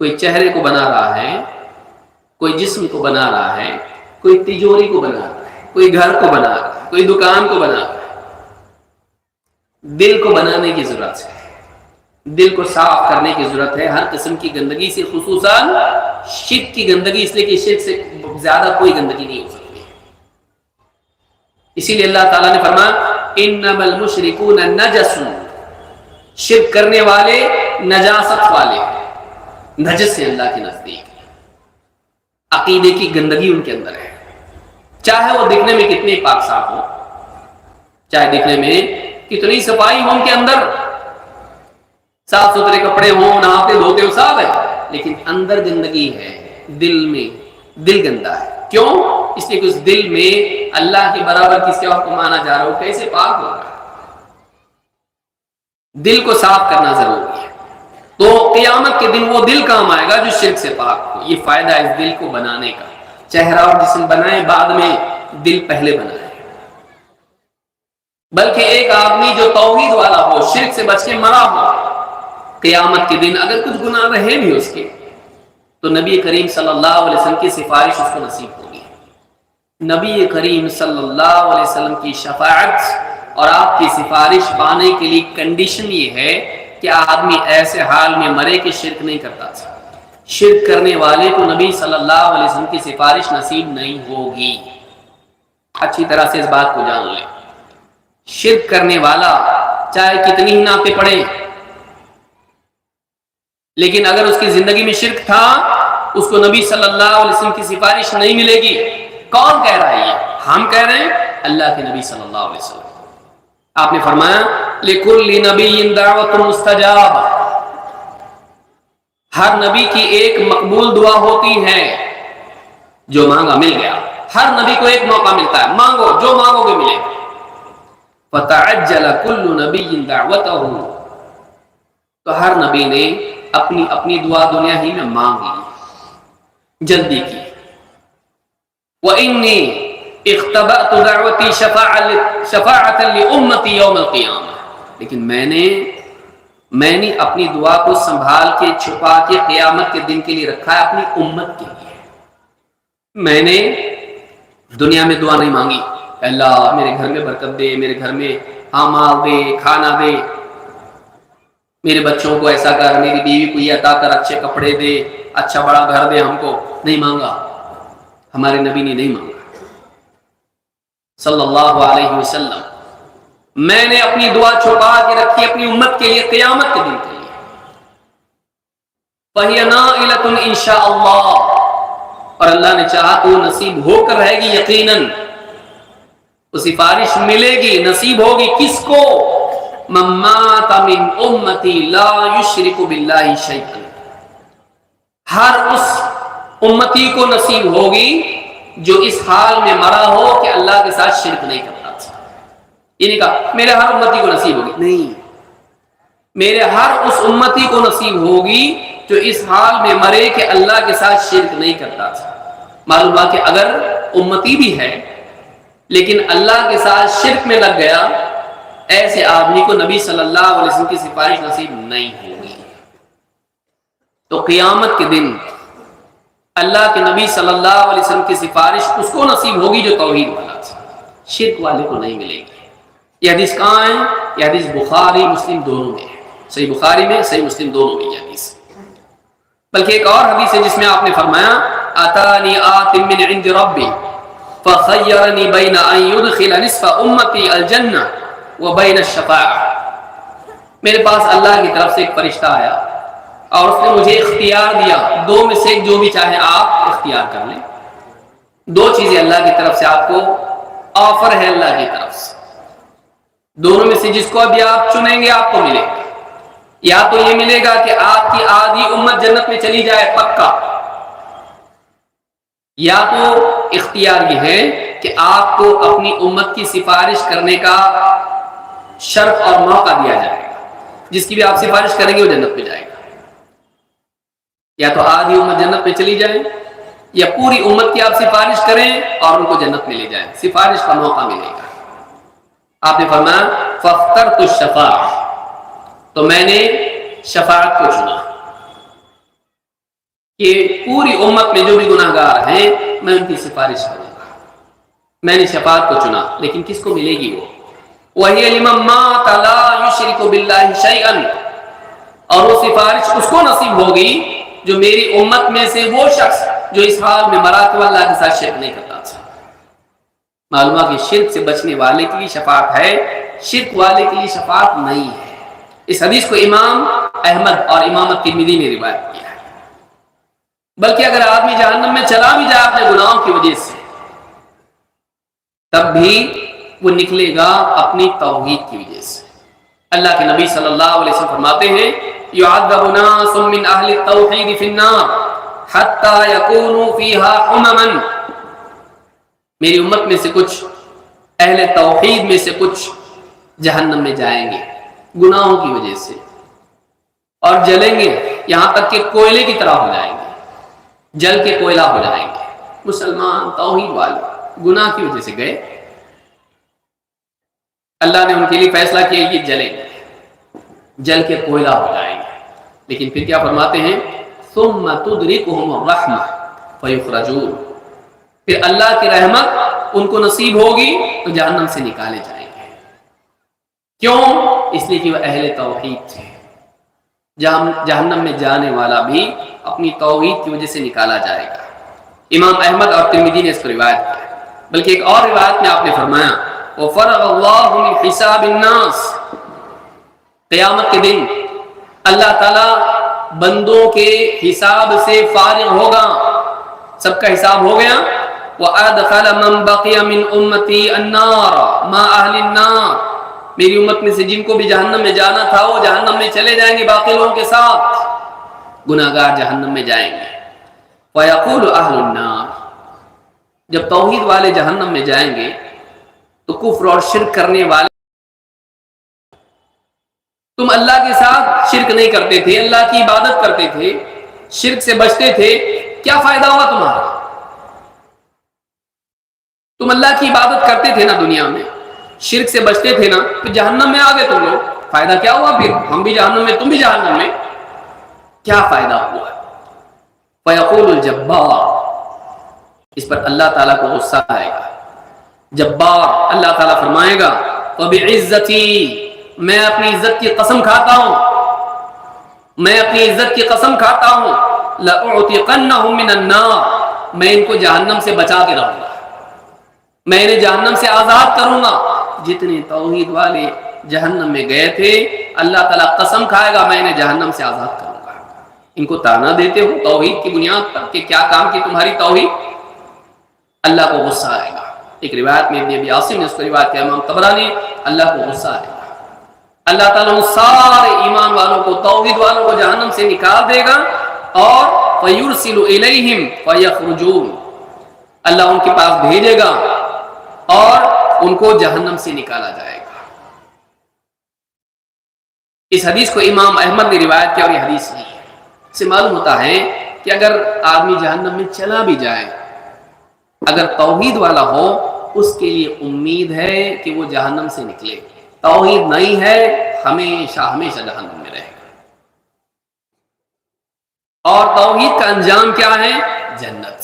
کوئی چہرے کو بنا رہا ہے، کوئی جسم کو بنا رہا ہے، کوئی تجوری کو بنا رہا ہے، کوئی گھر کو بنا رہا ہے، کوئی دکان کو بنا رہا ہے۔ دل کو بنانے کی ضرورت ہے، دل کو صاف کرنے کی ضرورت ہے ہر قسم کی گندگی سے، خصوصاً شرک کی گندگی، اس لیے کہ شرک سے زیادہ کوئی گندگی نہیں ہو سکتی۔ اسی لیے اللہ تعالیٰ نے فرمایا انما المشرکون نجس، شرک کرنے والے نجاست والے ہیں، نجس ہیں اللہ کے نزدیک، عقیدے کی گندگی ان کے اندر ہے، چاہے وہ دکھنے میں کتنے پاک صاف ہو، چاہے دکھنے میں کتنی صفائی ہو ان کے اندر، صاف ستھرے کپڑے ہوں، نہاتے دھوتے ہو، صاف ہے، لیکن اندر گندگی ہے، دل میں، دل گندا ہے۔ کیوں؟ اس لیے کہ اس دل میں اللہ کے برابر کسی اور کو مانا جا رہا ہو، کیسے پاک ہوگا؟ دل کو صاف کرنا ضروری ہے۔ تو قیامت کے دن وہ دل کام آئے گا جو شرک سے پاک ہو۔ یہ فائدہ ہے اس دل کو بنانے کا۔ چہرہ اور جسم بنائیں بعد میں، دل پہلے بنائیں۔ بلکہ ایک آدمی جو توحید والا ہو، شرک سے بچ کے مرا ہو، قیامت کے دن اگر کچھ گناہ رہے بھی اس کے، تو نبی کریم صلی اللہ علیہ وسلم کی سفارش اس کو نصیب ہوگی۔ نبی کریم صلی اللہ علیہ وسلم کی شفاعت اور آپ کی سفارش پانے کے لیے کنڈیشن یہ ہے کہ آدمی ایسے حال میں مرے کہ شرک نہیں کرتا تھا۔ شرک کرنے والے کو نبی صلی اللہ علیہ وسلم کی سفارش نصیب نہیں ہوگی۔ اچھی طرح سے اس بات کو جان لیں۔ شرک کرنے والا چاہے کتنی ہی نافے پڑے، لیکن اگر اس کی زندگی میں شرک تھا، اس کو نبی صلی اللہ علیہ وسلم کی سفارش نہیں ملے گی۔ کون کہہ رہا ہے یہ؟ ہم کہہ رہے ہیں، اللہ کے نبی صلی اللہ علیہ وسلم۔ آپ نے فرمایا لِكُلِّ نَبِيٍّ دَعْوَةٌ مُسْتَجَابَةٌ، ہر نبی کی ایک مقبول دعا ہوتی ہے، جو مانگا مل گیا۔ ہر نبی کو ایک موقع ملتا ہے، مانگو جو مانگو گے ملے گا۔ فَتَعَجَّلَ كُلُّ نَبِيٍّ دَعْوَتَهُ، تو ہر نبی نے اپنی اپنی دعا دنیا ہی میں مانگ لی، جلدی کی۔ وَإِنِّي اخْتَبَأْتُ دَعْوَتِي شَفَاعَةً لِأُمَّتِي يَوْمَ الْقِيَامَةِ، لیکن میں نے اپنی دعا کو سنبھال کے چھپا کے قیامت کے دن کے لیے رکھا ہے، اپنی امت کے لیے۔ میں نے دنیا میں دعا نہیں مانگی، اللہ میرے گھر میں برکت دے، میرے گھر میں مال دے، کھانا دے، میرے بچوں کو ایسا کر، میری بیوی کو یہ عطا کر، اچھے کپڑے دے، اچھا بڑا گھر دے ہم کو۔ نہیں مانگا، ہمارے نبی نے نہیں مانگا صلی اللہ علیہ وسلم۔ میں نے اپنی دعا چھپا کے رکھی اپنی امت کے لیے، قیامت کے دن کے لیے۔ فَهِيَ نَائِلَةٌ إِن شَاءَ اللَّهُ، اور اللہ نے چاہا تو نصیب ہو کر رہے گی یقیناً۔ وہ سفارش ملے گی، نصیب ہوگی کس کو؟ مَن مَّاتَ مِنْ أُمَّتِي لَا يُشْرِكُ بِاللَّهِ شَيْئًا، ہر اس امتی کو نصیب ہوگی جو اس حال میں مرا ہو کہ اللہ کے ساتھ شرک نہیں کرتا تھا۔ یہ نہیں کہا میرے ہر امتی کو نصیب ہوگی، نہیں، میرے ہر اس امتی کو نصیب ہوگی جو اس حال میں مرے کہ اللہ کے ساتھ شرک نہیں کرتا تھا۔ معلوم ہوا کہ اگر امتی بھی ہے لیکن اللہ کے ساتھ شرک میں لگ گیا، ایسے آدمی کو نبی صلی اللہ علیہ وسلم کی سفارش نصیب نہیں ہوگی۔ تو قیامت کے دن اللہ کے نبی صلی اللہ علیہ وسلم کی سفارش اس کو نصیب ہوگی جو توحید والا تھا، شرک والے کو نہیں ملے گی۔ یہ حدیث کہاں ہے؟ یہ حدیث بخاری مسلم دونوں میں ہے، صحیح بخاری میں، صحیح مسلم دونوں میں یہ حدیث۔ بلکہ ایک اور حدیث ہے جس میں آپ نے فرمایا اتانی آت من عند ربی فخیرنی بین ان یدخل نصف امتی الجنہ وبین الشفاعہ، میرے پاس اللہ کی طرف سے ایک فرشتہ آیا اور اس نے مجھے اختیار دیا، دو میں سے جو بھی چاہے آپ اختیار کر لیں۔ دو چیزیں اللہ کی طرف سے آپ کو آفر ہے، اللہ کی طرف سے، دونوں میں سے جس کو ابھی آپ چنیں گے آپ کو ملے گا۔ یا تو یہ ملے گا کہ آپ کی آدھی امت جنت میں چلی جائے پکا، یا تو اختیار یہ ہے کہ آپ کو اپنی امت کی سفارش کرنے کا شرف اور موقع دیا جائے گا، جس کی بھی آپ سفارش کریں گے وہ جنت میں جائے گا۔ یا تو آدھی امت جنت میں چلی جائے، یا پوری امت کی آپ سفارش کریں اور ان کو جنت میں لے جائیں، سفارش کا موقع ملے گا۔ آپ نے فرمایا فاخترت الشفاعہ، تو میں نے شفاعت کو چنا کہ پوری امت میں جو بھی گناہ گار ہیں میں ان کی سفارش کروں گا۔ میں نے شفاعت کو چنا، لیکن کس کو ملے گی وہ؟ وَهِيَ لِمَن مَّاتَ لَا يُشْرِكُ بِاللَّهِ شَيْئًا، اور وہ سفارش اس کو نصیب ہوگی جو میری امت میں سے وہ شخص جو اس حال میں مرا تو اللہ کے ساتھ شرک نہیں کرتا تھا۔ معلوم ہے کہ شرک سے بچنے والے کے لیے شفاعت ہے، شرک والے کے لیے شفاعت نہیں ہے۔ اس حدیث کو امام احمد اور امام ترمذی نے روایت کیا ہے۔ بلکہ اگر آدمی جہنم میں چلا بھی جائے اپنے گناہوں کی وجہ سے، تب بھی وہ نکلے گا اپنی توحید کی وجہ سے۔ اللہ کے نبی صلی اللہ علیہ وسلم فرماتے ہیں يعذب ناس من اہل التوحید فی النار حتی یکونوا فیہا حمما، میری امت میں سے کچھ اہل توحید میں سے کچھ جہنم میں جائیں گے گناہوں کی وجہ سے، اور جلیں گے یہاں تک کہ کوئلے کی طرح ہو جائیں گے، جل کے کوئلہ ہو جائیں گے۔ مسلمان توحید والے گناہ کی وجہ سے گئے، اللہ نے ان کے لیے فیصلہ کیا کہ جلیں گے، جل کے کوئلہ ہو جائیں گے، لیکن پھر کیا فرماتے ہیں ثم تدرکہم الرحمہ فیخرجون، پھر اللہ کی رحمت ان کو نصیب ہوگی تو جہنم سے نکالے جائیں گے۔ کیوں؟ اس لیے کہ وہ اہل توحید تھے۔ جہنم میں جانے والا بھی اپنی توحید کی وجہ سے نکالا جائے گا۔ امام احمد اور ترمذی نے اس کو روایت کیا ہے۔ بلکہ ایک اور روایت میں آپ نے فرمایا وَفَرَغَ اللَّهُ مِنْ حِسَابِ النَّاسِ، قیامت کے دن اللہ تعالیٰ بندوں کے حساب سے فارغ ہوگا، سب کا حساب ہو گیا۔ وَأَدْخَلَ مَنْ بَقِيَ مِنْ أُمَّتِي النَّارَ مَا أَهْلِ النَّارِ، میری امت میں سے جن کو بھی جہنم میں جانا تھا وہ جہنم میں چلے جائیں گے باقی لوگوں کے ساتھ، گناہگار جہنم میں جائیں گے۔ وَيَقُولُ أَهْلُ النَّارِ، جب توحید والے جہنم میں جائیں گے تو کفر اور شرک کرنے والے، تم اللہ کے ساتھ شرک نہیں کرتے تھے، اللہ کی عبادت کرتے تھے، شرک سے بچتے تھے، کیا فائدہ ہوا تمہارا؟ تم اللہ کی عبادت کرتے تھے نا دنیا میں، شرک سے بچتے تھے نا، پھر جہنم میں آ گئے تم لوگ، فائدہ کیا ہوا؟ پھر ہم بھی جہنم میں تم بھی جہنم میں، کیا فائدہ ہوا؟ فَيَقُولُ الْجَبَّارُ، اس پر اللہ تعالیٰ کو غصہ آئے گا۔ جبار اللہ تعالیٰ فرمائے گا وَبِعِزَّتِي، میں اپنی عزت کی قسم کھاتا ہوں، میں اپنی عزت کی قسم کھاتا ہوں لَأُعْتِقَنَّهُمْ مِنَ النَّارِ، میں ان کو جہنم سے بچا کے رہوں گا، میں انہیں جہنم سے آزاد کروں گا۔ جتنے توحید والے جہنم میں گئے تھے اللہ تعالیٰ قسم کھائے گا میں انہیں جہنم سے آزاد کروں گا۔ ان کو تانا دیتے ہو توحید کی بنیاد پر کہ کیا کام کی تمہاری توحید، اللہ کو غصہ آئے گا۔ ایک روایت میں ابن ابی عاصم نے اس کو روایت کیا، امام طبرانی، اللہ کو غصہ آئے گا، اللہ تعالیٰ ان سارے ایمان والوں کو توحید والوں کو جہنم سے نکال دے گا، اور فَيُرْسِلُ إِلَيْهِمْ فَيَخْرُجُونَ، اللہ ان کے پاس بھیجے گا اور ان کو جہنم سے نکالا جائے گا۔ اس حدیث کو امام احمد نے روایت کیا اور یہ حدیث نہیں ہے۔ اس سے معلوم ہوتا ہے کہ اگر آدمی جہنم میں چلا بھی جائے، اگر توحید والا ہو اس کے لیے امید ہے کہ وہ جہنم سے نکلے، توحید نہیں ہے ہمیشہ ہمیشہ جہنم میں رہے گا۔ اور توحید کا انجام کیا ہے؟ جنت۔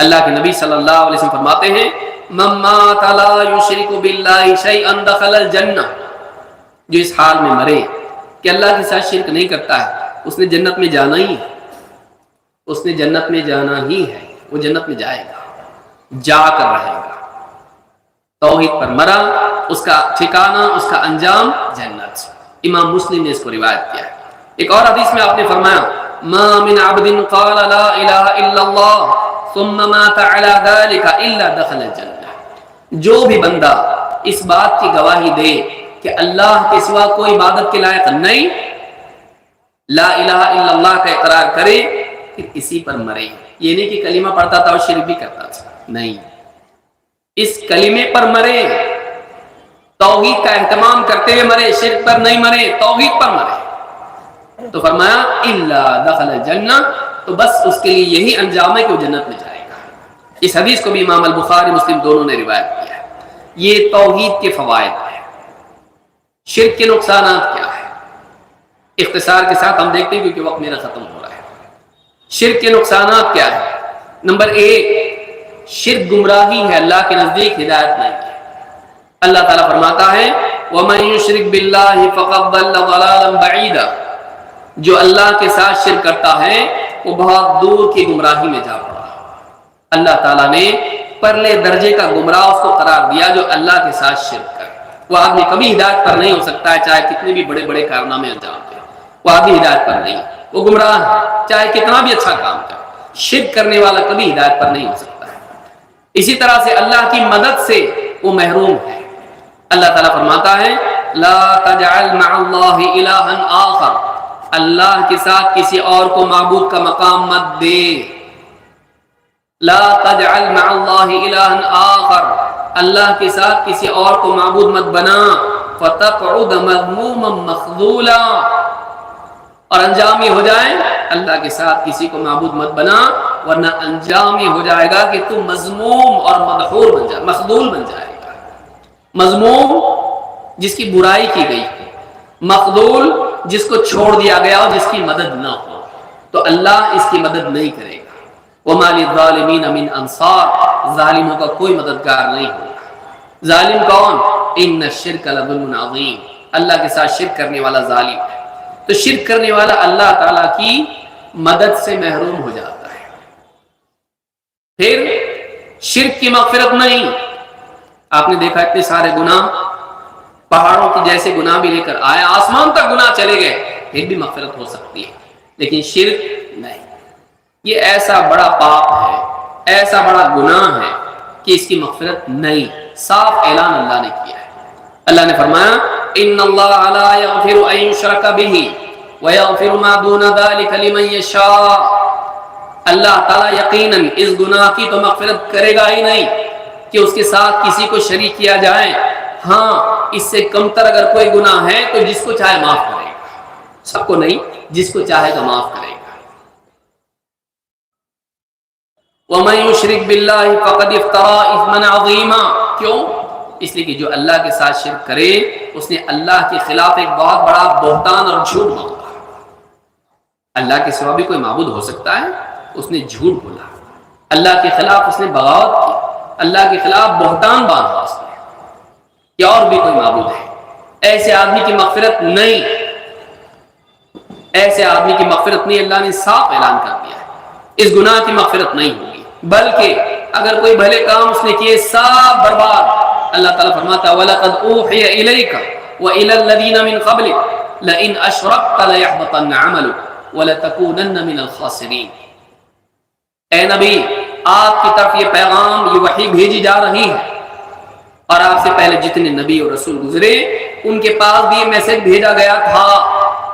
اللہ کے نبی صلی اللہ علیہ وسلم فرماتے ہیں من مات لا یشرک باللہ شیئا دخل الجنہ، جو اس حال میں مرے کہ اللہ کے ساتھ شرک نہیں کرتا ہے اس نے جنت میں جانا ہی ہے، اس نے جنت میں جانا ہی ہے، وہ جنت میں جائے گا، جا کر رہے گا۔ توحید پر مرا، اس کا ٹھکانہ، اس کا انجام جنت۔ امام مسلم نے اس کو روایت کیا ہے۔ ایک اور حدیث میں آپ نے فرمایا ما من عبد قال لا الہ الا اللہ ثم مات على ذلك الا دخل الجنہ، جو بھی بندہ اس بات کی گواہی دے کہ اللہ کے سوا کوئی عبادت کے لائق نہیں، لا الہ الا اللہ کا اقرار کرے، پھر اسی پر مرے، یہ نہیں کہ کلمہ پڑھتا تھا اور شرک بھی کرتا تھا، نہیں، اس کلمے پر مرے، توحید کا اہتمام کرتے ہوئے مرے، شرک پر نہیں مرے، توحید پر مرے، تو فرمایا الا دخل الجنہ، تو بس اس کے لیے یہی انجام ہے کہ وہ جنت میں جائے گا۔ اس حدیث کو بھی امام البخاری مسلم دونوں نے روایت کیا ہے۔ یہ توحید کے فوائد ہیں۔ شرک کے نقصانات کیا ہے؟ اختصار کے ساتھ ہم دیکھتے ہیں کیونکہ وقت میرا ختم ہو رہا ہے۔ شرک کے نقصانات کیا ہے؟ نمبر 1، شرک گمراہی ہے، اللہ کے نزدیک ہدایت نہیں ہے۔ اللہ تعالیٰ فرماتا ہے وَمَن يُشْرِكْ بِاللَّهِ فَقَدْ ضَلَّ ضَلَالًا بَعِيدًا، جو اللہ کے ساتھ شرک کرتا ہے وہ بہت دور کی گمراہی میں جا پڑا۔ اللہ تعالیٰ نے پرلے درجے کا گمراہ اس کو قرار دیا جو اللہ کے ساتھ شرک کرے۔ وہ آدمی کبھی ہدایت پر نہیں ہو سکتا ہے، چاہے کتنے بھی بڑے بڑے کارنامے انجام دے، وہ آدمی ہدایت پر نہیں، وہ گمراہ ہے، چاہے کتنا بھی اچھا کام کرے۔ شرک کرنے والا کبھی ہدایت پر نہیں ہو سکتا ہے۔ اسی طرح سے اللہ کی مدد سے وہ محروم ہے۔ اللہ تعالیٰ فرماتا ہے لا تجعل مع اللہ الہا آخر، اللہ کے ساتھ کسی اور کو معبود کا مقام مت دے۔ لا تجعل مع اللہ الہا آخر، اللہ کے ساتھ کسی اور کو معبود مت بنا، فتقعد مذموما مخذولا، اور انجام یہ ہو جائے اللہ کے ساتھ کسی کو معبود مت بنا، ورنہ انجام یہ ہو جائے گا کہ تم مذموم اور مدحور بن جائے، مخذول بن جائے گا۔ مذموم جس کی برائی کی گئی، مخذول جس کو چھوڑ دیا گیا اور جس کی مدد نہ ہو، تو اللہ اس کی مدد نہیں کرے گا۔ وَمَا لِلظَّالِمِينَ مِنْ أَنصَارٍ، ظالموں کا کوئی مددگار نہیں ہوگا۔ ظالم کون؟ إِنَّ الشِّرْكَ لَظُلْمٌ عَظِيمٌ، اللہ کے ساتھ شرک کرنے والا ظالم ہے۔ تو شرک کرنے والا اللہ تعالیٰ کی مدد سے محروم ہو جاتا ہے۔ پھر شرک کی مغفرت نہیں۔ آپ نے دیکھا اتنے سارے گناہ، پہاڑوں کی جیسے گناہ بھی لے کر آئے، آسمان تک گناہ چلے گئے، پھر بھی مغفرت ہو سکتی ہے، لیکن شرک نہیں۔ یہ ایسا بڑا پاپ ہے، ایسا بڑا گناہ ہے کہ اس کی مغفرت نہیں۔ صاف اعلان اللہ نے کیا ہے۔ اللہ نے فرمایا ان اللہ لا یغفر ان یشرک بہ ویغفر ما دون ذلک لمن یشاء، اللہ تعالیٰ یقیناً اس گناہ کی تو مغفرت کرے گا ہی نہیں کہ اس کے ساتھ کسی کو شریک کیا جائے، ہاں اس سے کم تر اگر کوئی گناہ ہے تو جس کو چاہے معاف کرے گا، سب کو نہیں، جس کو چاہے تو معاف کرے گا۔ وَمَن يُشْرِكْ بِاللَّهِ فَقَدِ افْتَرَىٰ إِثْمًا عَظِيمًا، کیوں؟ اس لیے کہ جو اللہ کے ساتھ شرک کرے اس نے اللہ کے خلاف ایک بہت بڑا بہتان اور جھوٹ باندھا۔ اللہ کے سوا بھی کوئی معبود ہو سکتا ہے؟ اس نے جھوٹ بولا، اللہ کے خلاف اس نے بغاوت کی، اللہ کے خلاف بہتان باندھا اس نے کہ اور بھی کوئی معبود ہے۔ ایسے آدمی کی مغفرت نہیں، ایسے آدمی کی مغفرت نہیں، اللہ نے صاف اعلان کر دیا ہے اس گناہ کی مغفرت نہیں ہوگی، بلکہ اگر کوئی بھلے کام اس نے کیے سب برباد۔ اللہ تعالیٰ فرماتا ہے وَلَقَدْ أُوحِيَ إِلَيْكَ وَإِلَى الَّذِينَ مِنْ قَبْلِكَ لَئِنْ أَشْرَكْتَ لَيَحْبَطَنَّ عَمَلُكَ وَلَتَكُونَنَّ مِنَ الْخَاسِرِينَ۔ اے نبی، آپ کی طرف یہ پیغام، یہ وحی بھیجی جا رہی ہے، اور آپ سے پہلے جتنے نبی اور رسول گزرے ان کے پاس بھی یہ میسج بھیجا گیا تھا۔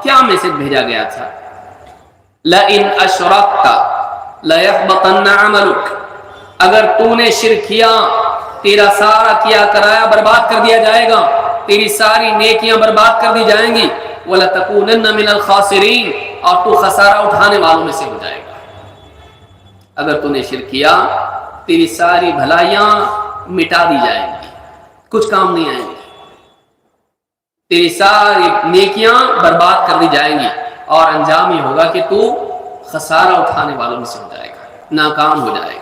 کیا میسج بھیجا گیا تھا؟ لَئِنْ أَشْرَكْتَ لَيَحْبَطَنَّ عَمَلُكَ، اگر تو نے شرک کیا تیرا سارا کیا کرایا برباد کر دیا جائے گا، تیری ساری نیکیاں برباد کر دی جائیں گی، وَلَتَكُونَنَّ مِنَ الْخَاسِرِينَ، اور تو خسارہ اٹھانے والوں میں سے ہو جائے گا۔ اگر تو نے شرک کیا تیری ساری بھلائیاں مٹا دی جائیں گی، کچھ کام نہیں آئیں گی، تیری ساری نیکیاں برباد کر دی جائیں گی، اور انجام یہ ہوگا کہ تو خسارہ اٹھانے والوں میں سے ہو جائے گا، ناکام ہو جائے گا۔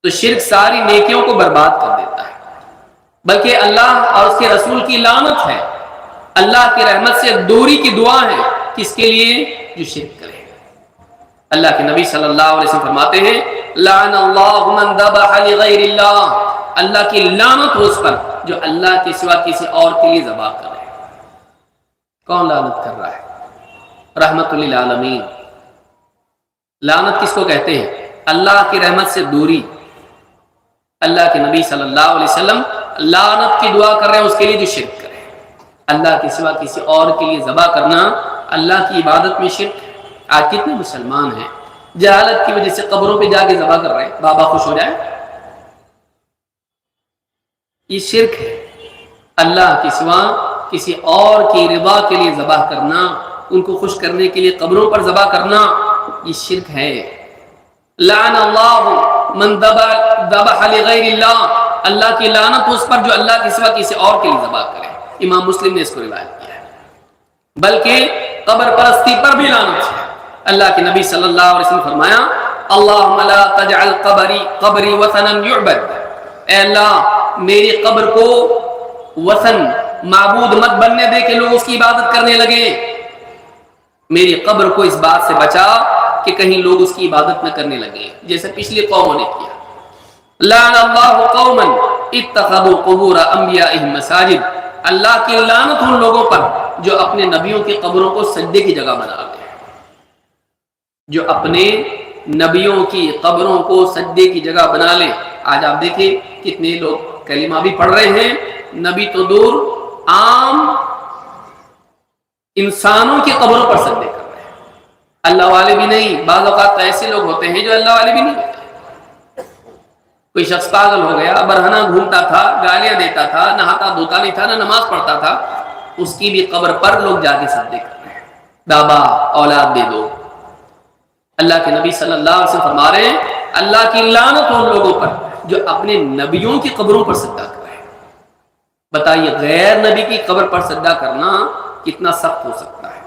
تو شرک ساری نیکیوں کو برباد کر دیتا ہے، بلکہ اللہ اور اس کے رسول کی لعنت ہے، اللہ کی رحمت سے دوری کی دعا ہے کس کے لیے؟ جو شرک کرے۔ اللہ کے نبی صلی اللہ علیہ وسلم فرماتے ہیں لعن اللہ من ذبح لغیر اللہ، اللہ کی لعنت ہو اس پر جو اللہ کے سوا کسی اور کے لیے ذبح کرے۔ کون لعنت کر رہا ہے؟ رحمت للعالمین۔ لعنت کس کو کہتے ہیں؟ اللہ کی رحمت سے دوری۔ اللہ کے نبی صلی اللہ علیہ وسلم لعنت کی دعا کر رہے ہیں اس کے لیے جو شرک کرے۔ اللہ کے سوا کسی اور کے لیے ذبح کرنا اللہ کی عبادت میں شرک ہے۔ آج کتنے مسلمان ہیں جہالت کی وجہ سے قبروں پہ جا کے ذبح کر رہے ہیں، بابا خوش ہو جائے، یہ شرک ہے۔ اللہ کے سوا کسی اور کی رضا کے لیے ذبح کرنا، ان کو خوش کرنے کے لیے قبروں پر ذبح کرنا، یہ شرک ہے۔ لعن اللہ من ذبح لغیر اللہ، اللہ کی لعنت اس پر جو اللہ کے سوا کسی اور کے لیے ذبح کرے۔ امام مسلم نے اس کو روایت کیا ہے۔ بلکہ قبر پرستی پر بھی لعنت ہے۔ اللہ کے نبی صلی اللہ علیہ وسلم فرمایا اللہم لا تجعل قبری وثنا یعبد، اے اللہ میری قبر کو وثن، معبود مت بننے دے کہ لوگ اس کی عبادت کرنے لگے، میری قبر کو اس بات سے بچا کہ کہیں لوگ اس کی عبادت نہ کرنے لگے، جیسے پچھلی قوموں نے کیا۔ لعن اللہ قوما اتخذوا قبور انبیائہم مساجد، اللہ کی لعنت ان لوگوں پر جو اپنے نبیوں کی قبروں کو سجدے کی جگہ بنا لے، جو اپنے نبیوں کی قبروں کو سجدے کی جگہ بنا لے۔ آج آپ دیکھیں کتنے لوگ کلمہ بھی پڑھ رہے ہیں، نبی تو دور عام انسانوں کی قبروں پر سجدے کر رہے ہیں، اللہ والے بھی نہیں۔ بعض اوقات ایسے لوگ ہوتے ہیں جو اللہ والے بھی نہیں ہوتے۔ کوئی شخص پاگل ہو گیا، برہنہ گھومتا تھا، گالیاں دیتا تھا، نہاتا دھوتا نہیں تھا، نہ نماز پڑھتا تھا، اس کی بھی قبر پر لوگ جا کے سجدے کر رہے ہیں۔ بابا اولاد دے دو۔ اللہ کے نبی صلی اللہ علیہ وسلم فرما رہے ہیں اللہ کی لعنت ان لوگوں پر جو اپنے نبیوں کی قبروں پر سجدہ کر رہے ہیں۔ بتائیے غیر نبی کی قبر پر سجدہ کرنا کتنا سخت ہو سکتا ہے۔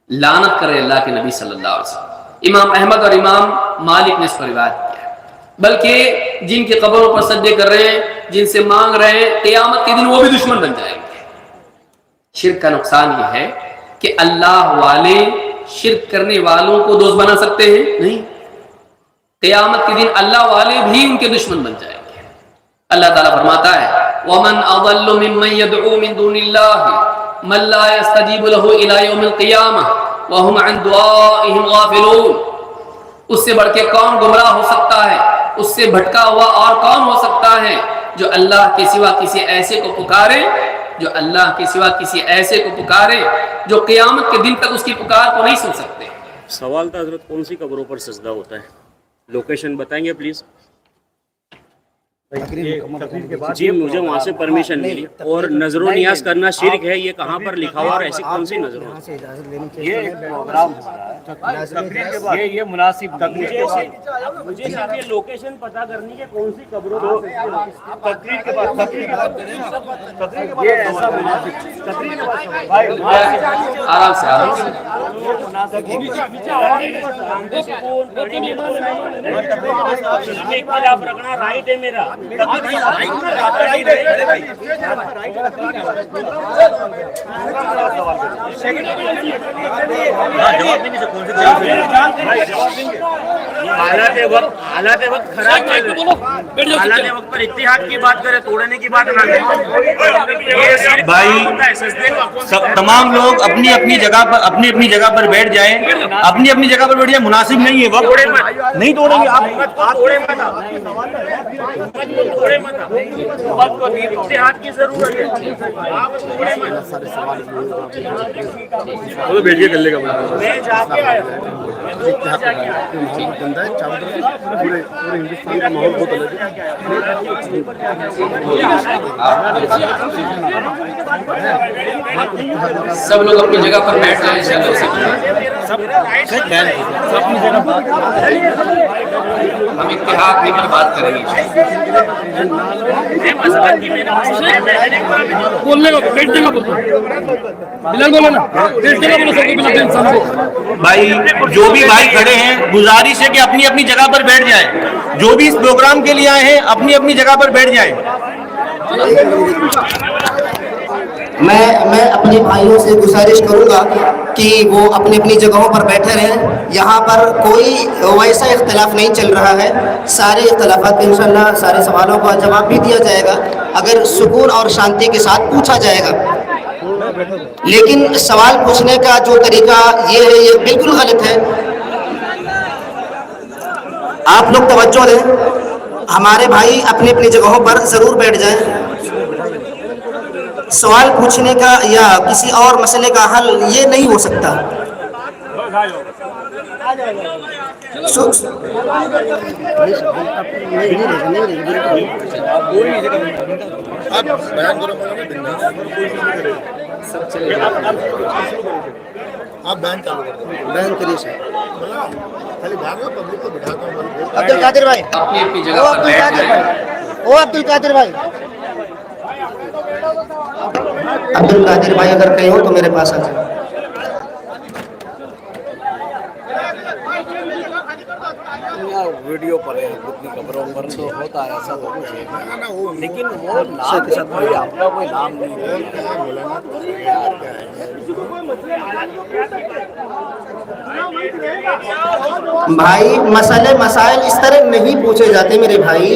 لعنت کرے اللہ کے نبی صلی اللہ علیہ وسلم۔ امام احمد اور امام مالک نے اس پر روایت کیا ہے۔ بلکہ جن کی قبروں پر سجدے کر رہے ہیں، جن سے مانگ رہے ہیں، قیامت کے دن وہ بھی دشمن بن جائیں گے۔ شرک کا نقصان یہ ہے کہ اللہ والے شرک کرنے والوں کو دوست بنا سکتے ہیں؟ نہیں۔ قیامت کے دن اللہ والے بھی ان کے دشمن بن جائیں گے۔ اللہ تعالیٰ فرماتا ہے وَمَنْ أَضَلُّ مِمَّنْ يَدْعُو مِن دُونِ اللَّهِ مَنْ لَا يَسْتَجِيبُ لَهُ إِلَى يَوْمِ الْقِيَامَةِ وَهُمْ عَنْ دُعَائِهِمْ غَافِلُونَ۔ اس سے بڑھ کے کون گمراہ ہو سکتا ہے، اس سے بھٹکا ہوا اور کون ہو سکتا ہے جو اللہ کے سوا کسی ایسے کو پکارے، جو اللہ کے سوا کسی ایسے کو پکارے جو قیامت کے دن تک اس کی پکار کو نہیں سن سکتے۔ سوال تھا حضرت کون سی قبروں پر سجدہ ہوتا ہے؟ لوکیشن بتائیں گے پلیز؟ جی مجھے وہاں سے پرمیشن ملی۔ اور نظر و نیاز کرنا شرک ہے، یہ کہاں پر لکھا ہوا اور ایسی کون سی نظر و نیاز؟ یہ مناسب مجھے یہ لوکیشن پتا کرنی ہے کون سی قبروں پر تقریر کے بعد یہ ایسا مناسب آرام سے آرام سے۔ رکھنا رائٹ ہے میرا۔ حالات وقت خراب چل رہے، حالات وقت پر اتحاد کی بات کرے، توڑنے کی بات نہ کرے۔ بھائی تمام لوگ اپنی اپنی جگہ پر بیٹھ جائیں، اپنی اپنی جگہ پر بیٹھ جائیں، مناسب نہیں ہے وقت نہیں توڑیں گے آپ۔ اتحاد کی ضرورت ہے۔ بھیجیے کر لے گا میں جا کے آیا ہوں، پورے ہندوستان کا ماحول بہت الگ ہے۔ سب لوگ اپنی جگہ پر بیٹھ جائیں انشاءاللہ۔ ہم اتحاد کی بات کریں گے۔ بھائی جو بھی بھائی کھڑے ہیں گزارش ہے کہ اپنی اپنی جگہ پر بیٹھ جائیں، جو بھی اس پروگرام کے لیے آئے ہیں اپنی اپنی جگہ پر بیٹھ جائیں۔ میں اپنے بھائیوں سے گزارش کروں گا کہ وہ اپنی اپنی جگہوں پر بیٹھے رہیں۔ یہاں پر کوئی ویسا اختلاف نہیں چل رہا ہے، سارے اختلافات انشاءاللہ سارے سوالوں کا جواب بھی دیا جائے گا اگر سکون اور شانتی کے ساتھ پوچھا جائے گا۔ لیکن سوال پوچھنے کا جو طریقہ یہ ہے یہ بالکل غلط ہے۔ آپ لوگ توجہ دیں، ہمارے بھائی اپنی اپنی جگہوں پر ضرور بیٹھ جائیں۔ سوال پوچھنے کا یا کسی اور مسئلے کا حل یہ نہیں ہو سکتا۔ آپ بیان چالو کر دیں، بیان کریے سر۔ عبد القادر بھائی، اپنی اپنی جگہ پر بیٹھ جائیں۔ عبد القادر بھائی، عبد القادر بھائی اگر کہیں ہو تو میرے پاس آ جائیں۔ ویڈیو پر اپنی خبروں پر تو ہوتا ہے ایسا تو کچھ نہیں، لیکن وہ نام کوئی آپ کا کوئی نام نہیں ہے۔ بھائی مسائل اس طرح نہیں پوچھے جاتے میرے بھائی،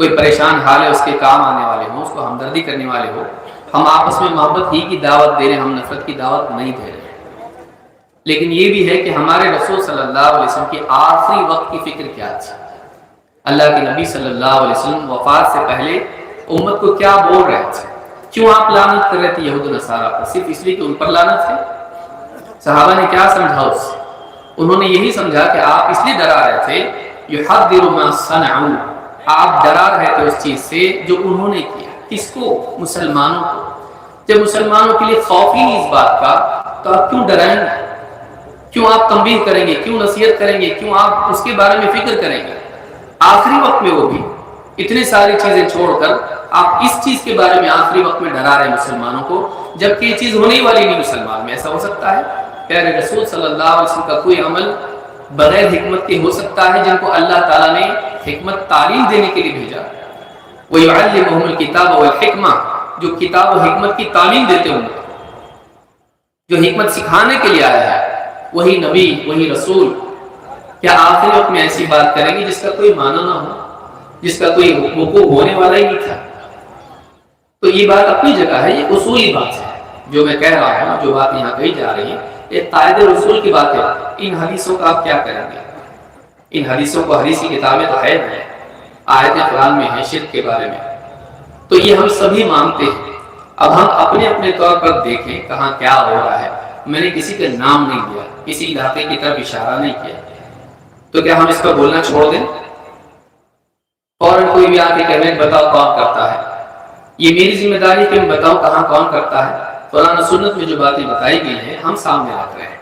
کوئی پریشان حال ہے اس کے کام آنے والے ہوں، اس کو ہمدردی کرنے والے ہوں، ہم آپس میں محبت ہی کی دعوت دے رہے ہیں، ہم نفرت کی دعوت نہیں دے رہے ہیں۔ لیکن یہ بھی ہے کہ ہمارے رسول صلی اللہ علیہ وسلم کی آخری وقت کی فکر کیا تھی؟ اللہ کے نبی صلی اللہ علیہ وسلم وفات سے پہلے امت کو کیا بول رہے تھے؟ کیوں آپ لعنت کر رہے تھے یہود و نصارہ پر؟ صرف اس لیے کہ ان پر لعنت ہے؟ صحابہ نے کیا سمجھا اس سے؟ انہوں نے یہی سمجھا کہ آپ اس لیے ڈرا رہے تھے، یحذر ما صنعوا، آپ ڈرا رہے تھے اس چیز سے جو انہوں نے کیا۔ کس کو؟ مسلمانوں کو۔ جب مسلمانوں کے لیے خوف ہی نہیں اس بات کا تو آپ کیوں ڈرائیں گے؟ کیوں آپ تنبیہ کریں گے؟ کیوں نصیحت کریں گے؟ کیوں آپ اس کے بارے میں فکر کریں گے؟ آخری وقت میں وہ بھی اتنی ساری چیزیں چھوڑ کر آپ اس چیز کے بارے میں آخری وقت میں ڈرا رہے ہیں مسلمانوں کو، جبکہ یہ چیز ہونے والی نہیں مسلمان میں۔ ایسا ہو سکتا ہے؟ پیارے رسول صلی اللہ علیہ وسلم کا کوئی عمل بغیر حکمت کے ہو سکتا ہے جن کو اللہ تعالیٰ نے حکمت تعلیم دینے کے لیے بھیجا؟ وَيُعَلِّمُهُمُ الْكِتَابَ وَالْحِكْمَةَ، جو کتاب و حکمت کی تعلیم دیتے ہوں، جو حکمت سکھانے کے لیے آیا ہے، وہی نبی، وہی رسول، کیا آخری وقت میں ایسی بات کریں گے جس کا کوئی معنی نہ ہو، جس کا کوئی وقوع ہونے والا ہی نہیں تھا؟ تو یہ بات اپنی جگہ ہے، یہ اصولی بات ہے جو میں کہہ رہا ہوں، جو بات یہاں کہی جا رہی ہے، ایک قاعدے اصول کی بات ہے۔ ان حدیثوں کا آپ کیا کریں گے؟ ان حدیثوں کو، حدیث کی کتابیں تو ہے، آیت قرآن میں ہے شرک کے بارے میں، تو یہ ہم سبھی مانتے ہیں۔ اب ہم اپنے اپنے طور پر دیکھیں کہاں کیا ہو رہا ہے۔ میں نے کسی کا نام نہیں لیا، کسی علاقے کی طرف اشارہ نہیں کیا، تو کیا ہم اس پر بولنا چھوڑ دیں؟ اور کوئی بھی آ کے کہہ رہے بتاؤ کون کرتا ہے؟ یہ میری ذمہ داری کہ میں بتاؤں کہاں کون کرتا ہے؟ قرآن و سنت میں جو باتیں بتائی گئی ہیں ہم سامنے رکھ رہے ہیں۔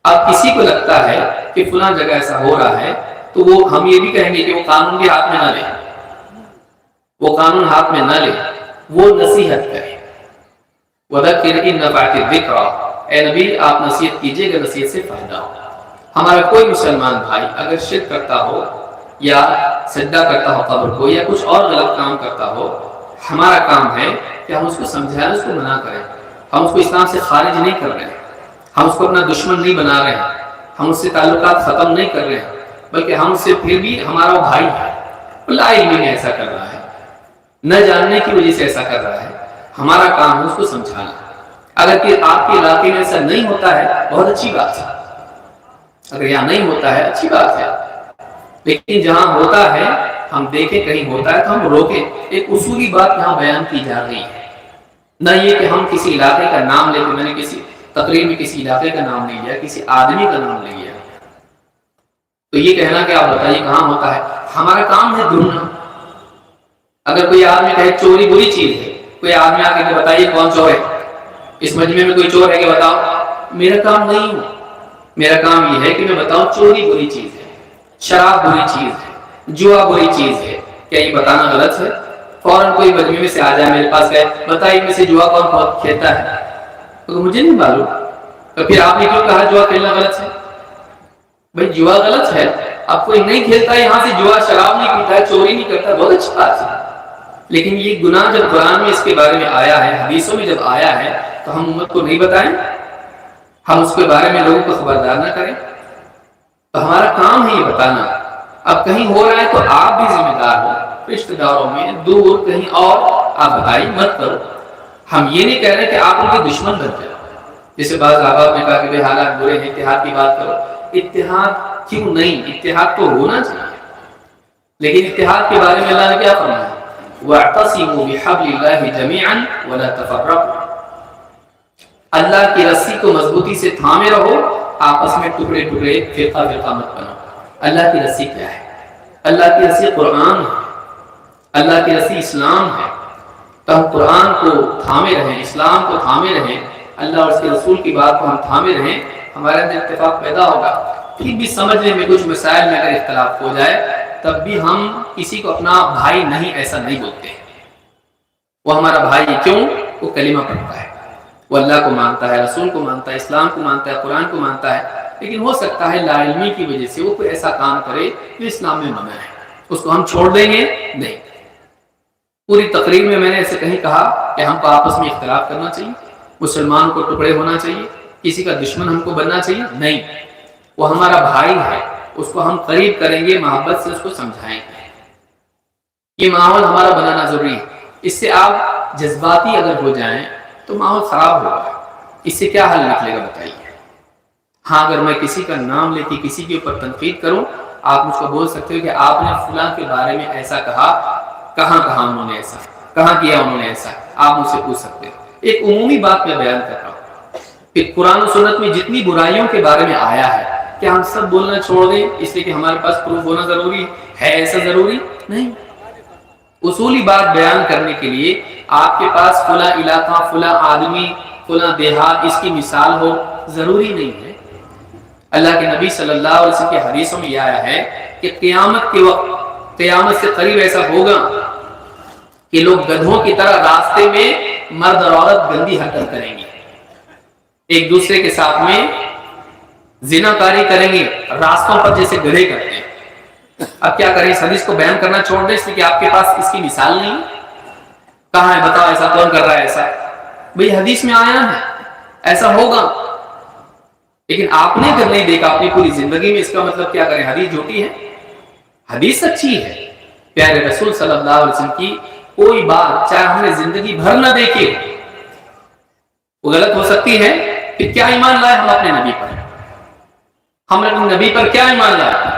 اب کسی کو لگتا ہے کہ فلاں جگہ ایسا ہو رہا ہے تو وہ ہم یہ بھی کہیں گے کہ وہ قانون بھی ہاتھ میں نہ لے، وہ قانون ہاتھ میں نہ لے، وہ نصیحت کرے۔ وَذَكِّرْ إِن نَفَعَتِ الذِّكْرَىٰ، اے نبی آپ نصیحت کیجئے گا، نصیحت سے فائدہ ہو۔ ہمارا کوئی مسلمان بھائی اگر شرک کرتا ہو یا سجدہ کرتا ہو قبر کو یا کچھ اور غلط کام کرتا ہو، ہمارا کام ہے کہ ہم اس کو سمجھائیں، اس کو منع کریں۔ ہم اس کو اسلام سے خارج نہیں کر رہے ہیں، ہم اس کو اپنا دشمن نہیں بنا رہے ہیں، ہم اس سے تعلقات ختم نہیں کر رہے ہیں، بلکہ ہم سے پھر بھی ہمارا بھائی ہے، لا علمی میں ایسا کر رہا ہے، نہ جاننے کی وجہ سے ایسا کر رہا ہے، ہمارا کام ہے اس کو سمجھانا۔ اگر کہ آپ کے علاقے میں ایسا نہیں ہوتا ہے بہت اچھی بات ہے، اگر یہاں نہیں ہوتا ہے اچھی بات ہے، لیکن جہاں ہوتا ہے ہم دیکھیں کہیں ہوتا ہے تو ہم روکیں۔ ایک اصولی بات یہاں بیان کی جا رہی ہے، نہ یہ کہ ہم کسی علاقے کا نام لے کے، میں نے کسی تقریر میں کسی علاقے کا نام نہیں لیا، کسی آدمی کا نام نہیں لیا، تو یہ کہنا کہ آپ بتائیے کہاں ہوتا ہے، ہمارا کام ہے ڈھونڈنا۔ اگر کوئی آدمی کہے چوری بری چیز ہے، کوئی آدمی آ کے بتائیے کون چور ہے، اس مجمع میں کوئی چور ہے کہ بتاؤ، میرا کام نہیں ہے، میرا کام یہ ہے کہ میں بتاؤں چوری بری چیز ہے، شراب بری چیز ہے، جوا بری چیز ہے، کیا یہ بتانا غلط ہے؟ فوراً کوئی مجمع میں سے آ جائے میرے پاس، کہے بتائیے میں سے جوا کون بہت کھیلتا ہے، تو مجھے نہیں معلوم، تو پھر آپ نے کیوں کہا جوا کھیلنا غلط ہے؟ بھائی جوا غلط ہے، اب کوئی نہیں کھیلتا ہے یہاں سے جوا، شراب نہیں پیتا ہے، چوری نہیں کرتا، بہت اچھی بات ہے، لیکن یہ گناہ جب قرآن میں اس کے بارے میں آیا ہے، حدیثوں میں جب آیا ہے، تو ہم امت کو نہیں بتائیں، ہم اس کے بارے میں لوگوں کو خبردار نہ کریں؟ تو ہمارا کام ہے یہ بتانا۔ اب کہیں ہو رہا ہے تو آپ بھی ذمہ دار ہو، رشتہ داروں میں دور کہیں اور آپ بتائیے مت کرو۔ ہم یہ نہیں کہہ رہے کہ آپ ان کے دشمن بن جائیں، جیسے بعض احباب نے کہا کہ بھئی حالات برے ہیں، اتحاد کی بات کرو۔ اتحاد کیوں نہیں؟ اتحاد تو ہونا چاہیے، لیکن اتحاد کے بارے میں اللہ نے کیا فرمایا؟ وَاعْتَصِمُوا بِحَبْلِ اللَّهِ جَمِيعًا وَلَا تَفَرَّقُوا، اللہ کی رسی کو مضبوطی سے تھامے رہو، آپس میں ٹکڑے ٹکڑے فرقہ فرقہ مت بنو۔ اللہ کی رسی کیا ہے؟ اللہ کی رسی قرآن ہے، اللہ کی رسی اسلام ہے، تو ہم قرآن کو تھامے رہیں، اسلام کو تھامے رہیں، اللہ اور اس کے رسول کی بات کو ہم تھامے رہیں، ہمارے اندر اتفاق پیدا ہوگا۔ پھر بھی سمجھنے میں کچھ مسائل میں اگر اختلاف ہو جائے تب بھی ہم کسی کو اپنا بھائی نہیں ایسا نہیں بولتے، وہ ہمارا بھائی کیوں؟ وہ کلمہ پڑھتا ہے، وہ اللہ کو مانتا ہے، رسول کو مانتا ہے، اسلام کو مانتا ہے، قرآن کو مانتا ہے، لیکن ہو سکتا ہے لا علمی کی وجہ سے وہ کوئی ایسا کام کرے جو اسلام میں منع ہے، اس کو ہم چھوڑ دیں گے؟ نہیں۔ پوری تقریر میں میں نے ایسے کہیں کہا کہ ہم کو آپس میں اختلاف کرنا چاہیے، مسلمان کو ٹکڑے ہونا چاہیے، کسی کا دشمن ہم کو بننا چاہیے؟ نہیں، وہ ہمارا بھائی ہے، اس کو ہم قریب کریں گے، محبت سے اس کو سمجھائیں گے۔ یہ ماحول ہمارا بنانا ضروری ہے. اس سے آپ جذباتی اگر ہو جائیں تو ماحول خراب ہوگا. اس سے کیا حل نکلے گا بتائیے؟ ہاں اگر میں کسی کا نام لے کے کسی کے اوپر تنقید کروں، آپ مجھ کو بول سکتے ہو کہ آپ نے فلاں کے بارے میں ایسا کہا، کہاں کہا انہوں نے ایسا، کہاں کیا انہوں نے ایسا، آپ مجھ سے پوچھ سکتے ہو. ایک عمومی بات میں بیان کر رہا ہوں کہ قرآن و سنت میں جتنی برائیوں کے بارے میں آیا ہے، کیا ہم سب بولنا چھوڑ دیں اس لیے کہ ہمارے پاس پروف ہونا ضروری ہے؟ ایسا ضروری نہیں. اصولی بات بیان کرنے کے لیے آپ کے پاس فلاں علاقہ، فلاں آدمی، فلاں دیہات اس کی مثال ہو ضروری نہیں ہے. اللہ کے نبی صلی اللہ علیہ وسلم کے حدیثوں میں یہ آیا ہے کہ قیامت کے وقت، قیامت سے قریب ایسا ہوگا کہ لوگ گدھوں کی طرح راستے میں مرد اور عورت گندی حرکت کریں گے، ایک دوسرے کے ساتھ میں زنا کاری کریں گے، راستوں پر جیسے گدھے کرتے ہیں. اب کیا کریں؟ اس حدیث کو بیان کرنا چھوڑ دیں اس لیے کہ آپ کے پاس اس کی مثال نہیں. کہاں ہے بتاؤ، ایسا کون کر رہا ہے ایسا؟ بھئی حدیث میں آیا ہے ایسا ہوگا، لیکن آپ نے اگر نہیں دیکھا اپنی پوری زندگی میں، اس کا مطلب کیا کریں؟ حدیث جھوٹی ہے؟ حدیث سچی ہے. پیارے رسول صلی اللہ علیہ وسلم کی کوئی بات چاہے ہم نے زندگی بھر نہ دیکھی وہ غلط ہو سکتی ہے. پھر کیا ایمان لائے ہم اپنے نبی پر؟ ہم نے اپنے نبی پر کیا ایمان لائے؟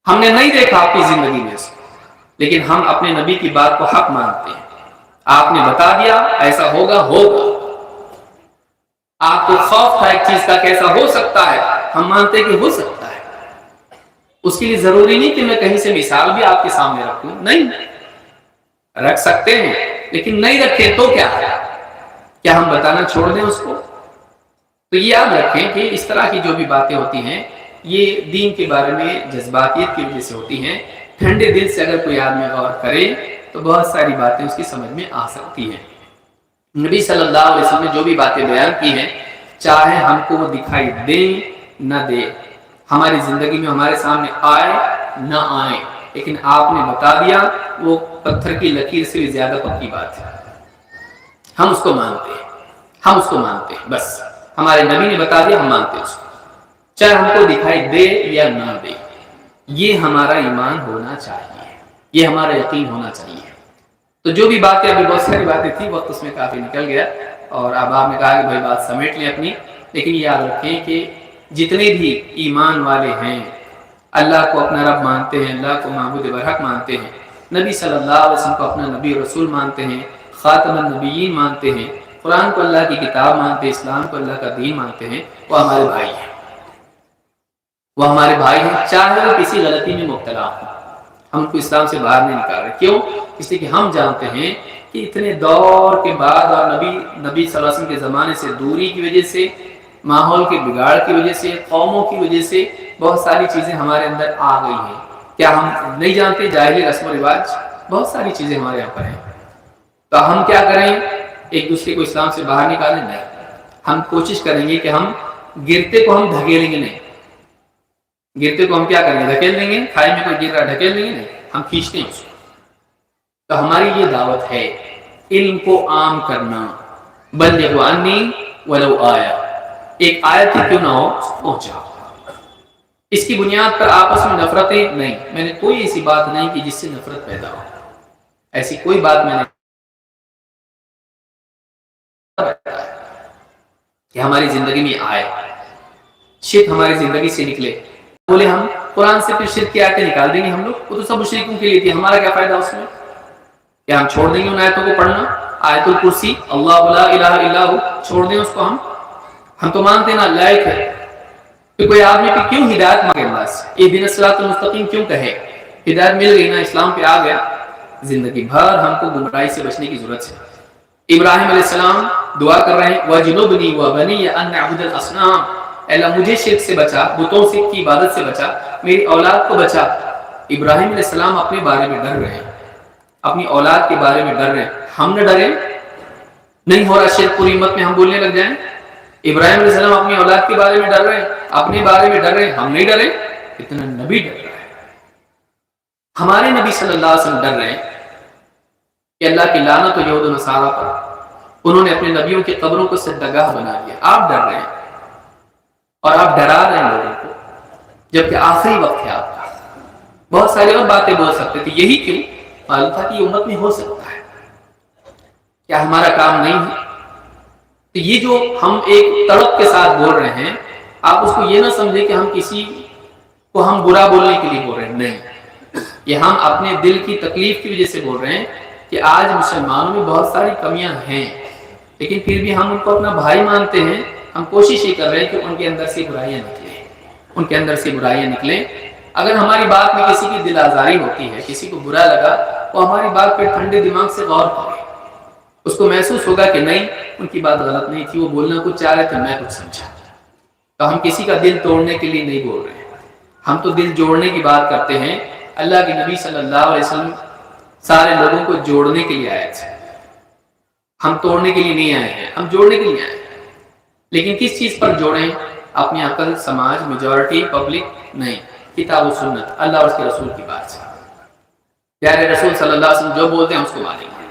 ہم نے نہیں دیکھا اپنی زندگی میں اس کو، لیکن ہم اپنے نبی کی بات کو حق مانتے ہیں. آپ نے بتا دیا ایسا ہوگا، ہوگا. آپ کو خوف تھا ایک چیز کا کیسا ہو سکتا ہے، ہم مانتے کہ ہو سکتا ہے. اس کے لیے ضروری نہیں کہ میں کہیں سے مثال بھی آپ کے سامنے رکھوں، نہیں رکھ سکتے ہیں، لیکن نہیں رکھیں تو کیا ہم بتانا چھوڑ دیں اس کو؟ تو یہ یاد رکھیں کہ اس طرح کی جو بھی باتیں ہوتی ہیں یہ دین کے بارے میں جذباتیت کی وجہ سے ہوتی ہیں. ٹھنڈے دل سے اگر کوئی آدمی غور کرے تو بہت ساری باتیں اس کی سمجھ میں آ سکتی ہیں. نبی صلی اللہ علیہ وسلم نے جو بھی باتیں بیان کی ہیں، چاہے ہم کو وہ دکھائی دیں نہ دے، ہماری زندگی میں ہمارے سامنے آئے نہ آئے، لیکن آپ نے بتا دیا، وہ پتھر کی لکیر سے بھی زیادہ پکی بات ہے. ہم اس کو مانتے ہیں، ہم اس کو مانتے ہیں. بس ہمارے نبی نے بتا دیا، ہم مانتے ہیں اس کو، چاہے ہم کو دکھائی دے یا نہ دے. یہ ہمارا ایمان ہونا چاہیے، یہ ہمارا یقین ہونا چاہیے. تو جو بھی باتیں، ابھی بہت ساری باتیں تھیں، وقت اس میں کافی نکل گیا، اور اب آپ نے کہا کہ بھائی بات سمیٹ لیں اپنی. لیکن یاد رکھیں کہ جتنے بھی ایمان والے ہیں، اللہ کو اپنا رب مانتے ہیں، اللہ کو معبود برحق مانتے ہیں، نبی صلی اللہ علیہ وسلم کو اپنا نبی رسول مانتے ہیں، خاتم النبیین مانتے ہیں، قرآن کو اللہ کی کتاب مانتے ہیں، اسلام کو اللہ کا دین مانتے ہیں، وہ ہمارے بھائی ہیں. وہ ہمارے بھائی ہیں، چاہے وہ کسی غلطی میں مبتلا ہوں، ہم کو اسلام سے باہر نہیں نکال رہے. کیوں؟ اس لیے کہ ہم جانتے ہیں کہ اتنے دور کے بعد اور نبی صلی اللہ علیہ وسلم کے زمانے سے دوری کی وجہ سے، ماحول کے بگاڑ کی وجہ سے، قوموں کی وجہ سے بہت ساری چیزیں ہمارے اندر آ گئی ہیں. کیا ہم نہیں جانتے؟ جاہلی رسم و رواج بہت ساری چیزیں ہمارے یہاں پر ہیں. تو ہم کیا کریں؟ ایک دوسرے کو اسلام سے باہر نکالیں؟ نہیں. ہم کوشش کریں گے کہ ہم گرتے کو ہم دھکیلیں گے نہیں. گرتے کو ہم کیا کریں گے؟ دھکیل دیں گے. کھائی میں کوئی گر رہا ڈھکیل دیں گے نہیں، ہم کھینچتے ہیں اس کو. تو ہماری یہ دعوت ہے علم کو عام کرنا. بلغوا عنی ولو آیا، ایک آیت ہی کیوں نہ ہو پہنچا. اس کی بنیاد پر آپس میں نفرتیں نہیں. میں نے کوئی ایسی بات نہیں کی جس سے نفرت پیدا ہو، ایسی کوئی بات میں نے کہ ہماری زندگی میں آئے، شرک ہماری زندگی سے نکلے. بولے ہم قرآن سے پھر شرک کی آیتیں نکال دیں گے ہم لوگ، وہ تو سب مشرکوں کے لیے تھی، ہمارا کیا فائدہ اس میں؟ کیا ہم چھوڑ دیں گے ان آیتوں کو پڑھنا؟ آیت الکرسی، اللہ لا الہ الا ہو، چھوڑ دیں اس کو؟ ہم تو مانتے نا لائق ہے. کہ کوئی آدمی پہ کیوں ہدایت مانگے اللہ سے؟ اہدنا الصراط المستقیم کیوں کہے؟ ہدایت مل گئی نا، اسلام پہ آ گیا. زندگی بھر ہم کو گمراہی سے بچنے کی ضرورت ہے. ابراہیم علیہ السلام دعا کر رہے ہیں وَجْنُبْنِي وَبَنِيَّ أَن نَعْبُدَ الْأَصْنَامَ، اللہ مجھے شرک سے بچا، بتوں سے کی عبادت سے بچا، میری اولاد کو بچا. ابراہیم علیہ السلام اپنے بارے میں ڈر رہے ہیں، اپنی اولاد کے بارے میں ڈر رہے ہیں. ہم نہ ڈریں؟ نہیں ہو رہا شرک پوری امت میں، ہم بولنے لگ جائیں. ابراہیم علیہ السلام اپنی اولاد کے بارے میں ڈر رہے ہیں، اپنے بارے میں ڈر رہے ہیں، ہم نہیں ڈرے؟ اتنا نبی ڈر رہا ہے. ہمارے نبی صلی اللہ علیہ وسلم ڈر رہے ہیں کہ اللہ کی لعنت و یہود و نصارہ پر، انہوں نے اپنے نبیوں کی قبروں کو سجدہ بنا دیا. آپ ڈر رہے ہیں اور آپ ڈرا رہے ہیں لوگوں کو، جبکہ آخری وقت ہے آپ کا. بہت ساری اور باتیں بول سکتے تھے. یہی کیوں معلوم تھا کہ یہ امت میں ہو سکتا ہے، کیا ہمارا کام نہیں ہے. تو یہ جو ہم ایک تڑپ کے ساتھ بول رہے ہیں، آپ اس کو یہ نہ سمجھیں کہ ہم کسی کو ہم برا بولنے کے لیے بول رہے ہیں، نہیں. یہ ہم اپنے دل کی تکلیف کی وجہ سے بول رہے ہیں کہ آج مسلمانوں میں بہت ساری کمیاں ہیں، لیکن پھر بھی ہم ان کو اپنا بھائی مانتے ہیں. ہم کوشش یہ کر رہے ہیں کہ ان کے اندر سے برائیاں نکلیں، ان کے اندر سے برائیاں نکلیں. اگر ہماری بات میں کسی کی دل آزاری ہوتی ہے، کسی کو برا لگا، وہ ہماری بات پہ ٹھنڈے دماغ سے غور کرے. اس کو محسوس ہوگا کہ نہیں، ان کی بات غلط نہیں تھی، وہ بولنا کچھ چاہ رہے تھے، میں کچھ سمجھا. تو ہم کسی کا دل توڑنے کے لیے نہیں بول رہے ہیں، ہم تو دل جوڑنے کی بات کرتے ہیں. اللہ کے نبی صلی اللہ علیہ وسلم سارے لوگوں کو جوڑنے کے لیے آئے تھے، ہم توڑنے کے لیے نہیں آئے ہیں، ہم جوڑنے کے لیے آئے ہیں. لیکن کس چیز پر جوڑیں؟ اپنی عقل، سماج، میجورٹی، پبلک نہیں، کتاب و سنت، اللہ اور اس کے رسول کی بات سے. پیارے رسول صلی اللہ علیہ وسلم جو بولتے ہیں ہم اس کو مانیں گے،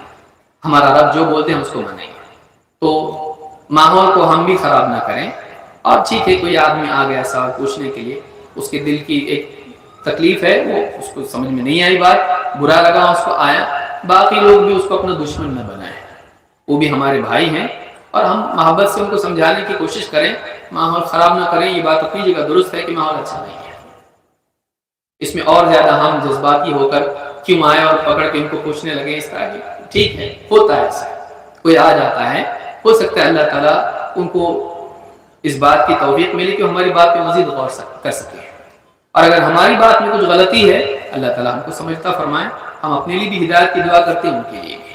ہمارا رب جو بولتے ہیں ہم اس کو مانیں گے. تو ماحول کو ہم بھی خراب نہ کریں. اور ٹھیک ہے، کوئی آدمی آ گیا سوال پوچھنے کے لیے، اس کے دل کی ایک تکلیف ہے، وہ اس کو سمجھ میں نہیں آئی بات، برا لگا اس کو آیا. باقی لوگ بھی اس کو اپنا دشمن نہ بنائیں، وہ بھی ہمارے بھائی ہیں، اور ہم محبت سے ان کو سمجھانے کی کوشش کریں، ماحول خراب نہ کریں. یہ بات اپنی جگہ درست ہے کہ ماحول اچھا نہیں ہے، اس میں اور زیادہ ہم جذباتی ہو کر کیوں آئے اور پکڑ کے ان کو پوچھنے لگے اس طرح کی. ٹھیک ہے، ہوتا ہے ایسا، کوئی آ جاتا ہے، ہو سکتا ہے اللہ تعالیٰ ان کو اس بات کی توفیق ملے کہ ہماری بات پہ مزید غور کر سکے. اور اگر ہماری بات میں کچھ غلطی ہے، اللہ تعالیٰ ہم کو سمجھتا فرمائے. ہم اپنے لیے بھی ہدایت کی دعا کرتے ہیں، ان کے لیے بھی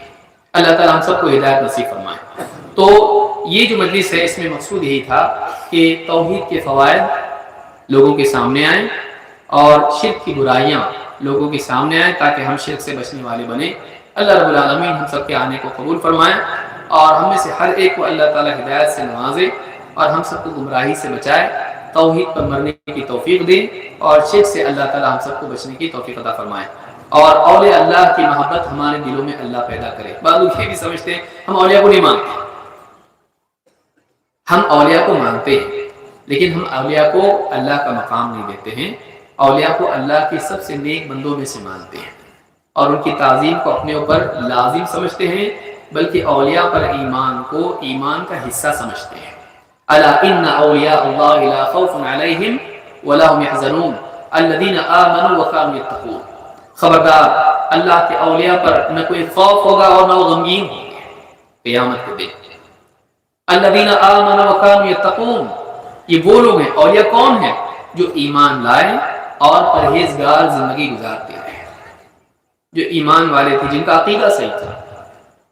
اللہ تعالیٰ ہم سب کو ہدایت نصیب فرمائے. تو یہ جو مجلس ہے، اس میں مقصود یہی تھا کہ توحید کے فوائد لوگوں کے سامنے آئیں اور شرک کی برائیاں لوگوں کے سامنے آئیں، تاکہ ہم شرک سے بچنے والے بنیں. اللہ رب العالمین ہم سب کے آنے کو قبول فرمائیں، اور ہم میں سے ہر ایک کو اللہ تعالیٰ ہدایت سے نوازے، اور ہم سب کو گمراہی سے بچائے، توحید پر مرنے کی توفیق دے، اور شرک سے اللہ تعالیٰ ہم سب کو بچنے کی توفیق عطا فرمائے. اور اولیاء اللہ کی محبت ہمارے دلوں میں اللہ پیدا کرے. بعض لوگ یہ بھی سمجھتے ہیں ہم اولیاء کو نہیں مانتے. ہم اولیاء کو مانتے ہیں، لیکن ہم اولیاء کو اللہ کا مقام نہیں دیتے ہیں. اولیاء کو اللہ کے سب سے نیک بندوں میں سے مانتے ہیں، اور ان کی تعظیم کو اپنے اوپر لازم سمجھتے ہیں، بلکہ اولیاء پر ایمان کو ایمان کا حصہ سمجھتے ہیں. الا ان اولیاء اللہ لا خوف علیہم ولا هم يحزنون الذين آمنوا وكانوا يتقون. خبردار، اللہ کے اولیاء پر نہ کوئی خوف ہوگا اور نہ وہ غمگین ہوں گے قیامت کے دن. الذين آمنوا وكانوا يتقون، یہ وہ لوگ ہیں. اولیاء کون ہیں؟ جو ایمان لائے اور پرہیزگار زندگی گزارتے رہے، جو ایمان والے تھے، جن کا عقیدہ صحیح تھا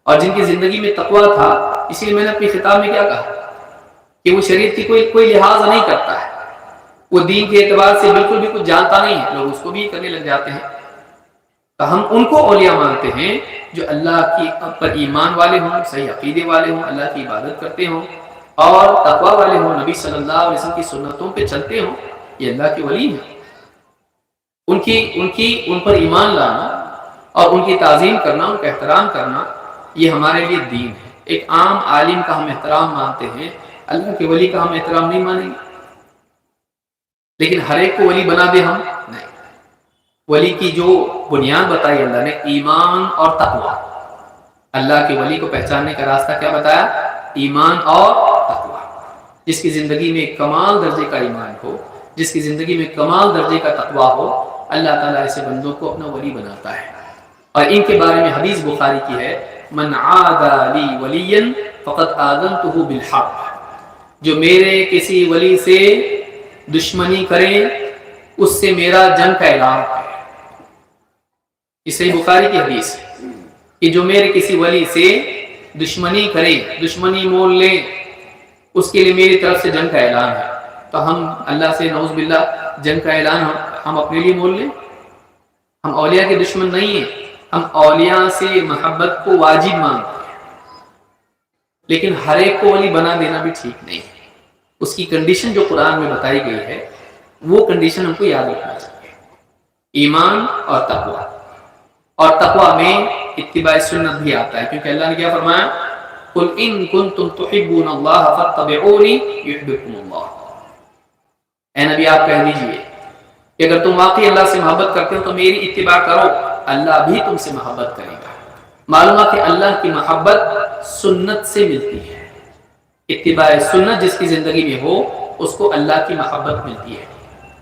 اور جن کی زندگی میں تقویٰ تھا. اسی لیے میں نے اپنی خطاب میں کیا کہا کہ وہ شریعت کی کوئی لحاظ نہیں کرتا ہے، وہ دین کے اعتبار سے بالکل بھی کچھ جانتا نہیں ہے، لوگ اس کو بھی کرنے لگ جاتے ہیں. تو ہم ان کو اولیاء مانتے ہیں جو اللہ کی پر ایمان والے ہوں، صحیح عقیدے والے ہوں، اللہ کی عبادت کرتے ہوں اور تقویٰ والے ہوں، نبی صلی اللہ علیہ وسلم کی سنتوں پہ چلتے ہوں. یہ اللہ کے ولی ہیں. ان پر ایمان لانا اور ان کی تعظیم کرنا، ان کا احترام کرنا، یہ ہمارے لیے دین ہے. ایک عام عالم کا ہم احترام مانتے ہیں، اللہ کے ولی کا ہم احترام نہیں مانیں گے. لیکن ہر ایک کو ولی بنا دے ہم نہیں. ولی کی جو بنیاد بتائی اللہ نے، ایمان اور تقویٰ. اللہ کے ولی کو پہچاننے کا راستہ کیا بتایا؟ ایمان اور تقویٰ. جس کی زندگی میں کمال درجے کا ایمان ہو، جس کی زندگی میں کمال درجے کا تقویٰ ہو، اللہ تعالیٰ ایسے بندوں کو اپنا ولی بناتا ہے. اور ان کے بارے میں حدیث بخاری کی ہے، من عادى لی ولیا فقد آذنتہ بالحرب. جو میرے کسی ولی سے دشمنی کرے، اس سے میرا جنگ کا اعلان ہے. یہ صحیح بخاری کی حدیث ہے کہ جو میرے کسی ولی سے دشمنی کرے، دشمنی مول لے، اس کے لیے میری طرف سے جنگ کا اعلان ہے. تو ہم اللہ سے نعوذ باللہ جنگ کا اعلان ہم اپنے لیے مول لیں؟ ہم اولیاء کے دشمن نہیں ہیں، ہم اولیاء سے محبت کو واجب مانتے ہیں، لیکن ہر ایک کو ولی بنا دینا بھی ٹھیک نہیں ہے. اس کی کنڈیشن جو قرآن میں بتائی گئی ہے، وہ کنڈیشن ہم کو یاد رکھنا چاہیے. ایمان اور تقویٰ. اور تقویٰ میں اتباع سنت بھی آتا ہے، کیونکہ اللہ نے کیا فرمایا؟ قل ان کنتم تحبون اللہ فاتبعونی یحببکم اللہ. اے نبی آپ کہہ دیجئے کہ اگر تم واقعی اللہ سے محبت کرتے ہو تو میری اتباع کرو، اللہ بھی تم سے محبت کرے گا۔ معلوم ہے کہ اللہ کی محبت سنت سے ملتی ہے، اتباع سنت جس کی زندگی میں ہو اس کو اللہ کی محبت ملتی ہے۔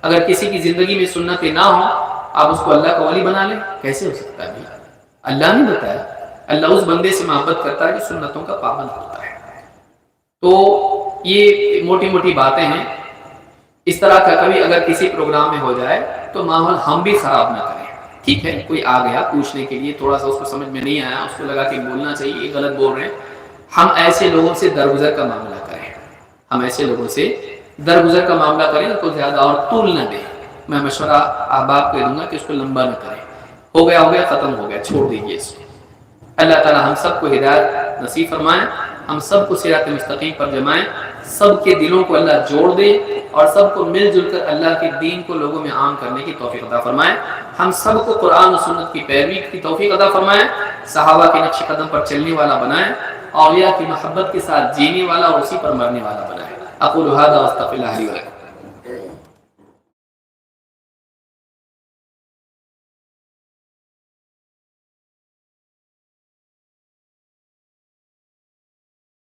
اگر کسی کی زندگی میں سنتیں نہ ہوں، آپ اس کو اللہ کا ولی بنا لیں، کیسے ہو سکتا ہے؟ اللہ نے بتایا، اللہ اس بندے سے محبت کرتا ہے جو سنتوں کا پابند ہوتا ہے۔ تو یہ موٹی موٹی باتیں ہیں، اس طرح کا کبھی اگر کسی پروگرام میں ہو جائے تو ماحول ہم بھی خراب نہ کریں۔ ٹھیک ہے، کوئی آ گیا پوچھنے کے لیے، تھوڑا سا اس کو سمجھ میں نہیں آیا، اس کو لگا کہ بولنا چاہیے، یہ غلط بول رہے ہیں، ہم ایسے لوگوں سے درگزر کا معاملہ کریں، ہم ایسے لوگوں سے درگزر کا معاملہ کریں، اس کو زیادہ اور طول نہ دیں۔ میں مشورہ احباب کو دوں گا کہ اس کو لمبا نہ کریں، ہو گیا ختم ہو گیا، چھوڑ دیجیے اس کو۔ اللہ تعالی ہم سب کو ہدایت نصیب فرمائے، ہم سب کو صراط مستقیم پر جمائیں، سب کے دلوں کو اللہ جوڑ دے اور سب کو مل جل کر اللہ کے دین کو لوگوں میں عام کرنے کی توفیق عطا فرمائے۔ ہم سب کو قرآن و سنت کی پیروی کی توفیق عطا فرمائے، صحابہ کے نقش قدم پر چلنے والا بنائے، اولیاء کی محبت کے ساتھ جینے والا اور اسی پر مرنے والا بنائے۔ اقول هذا واستغفر الله لي ولكم۔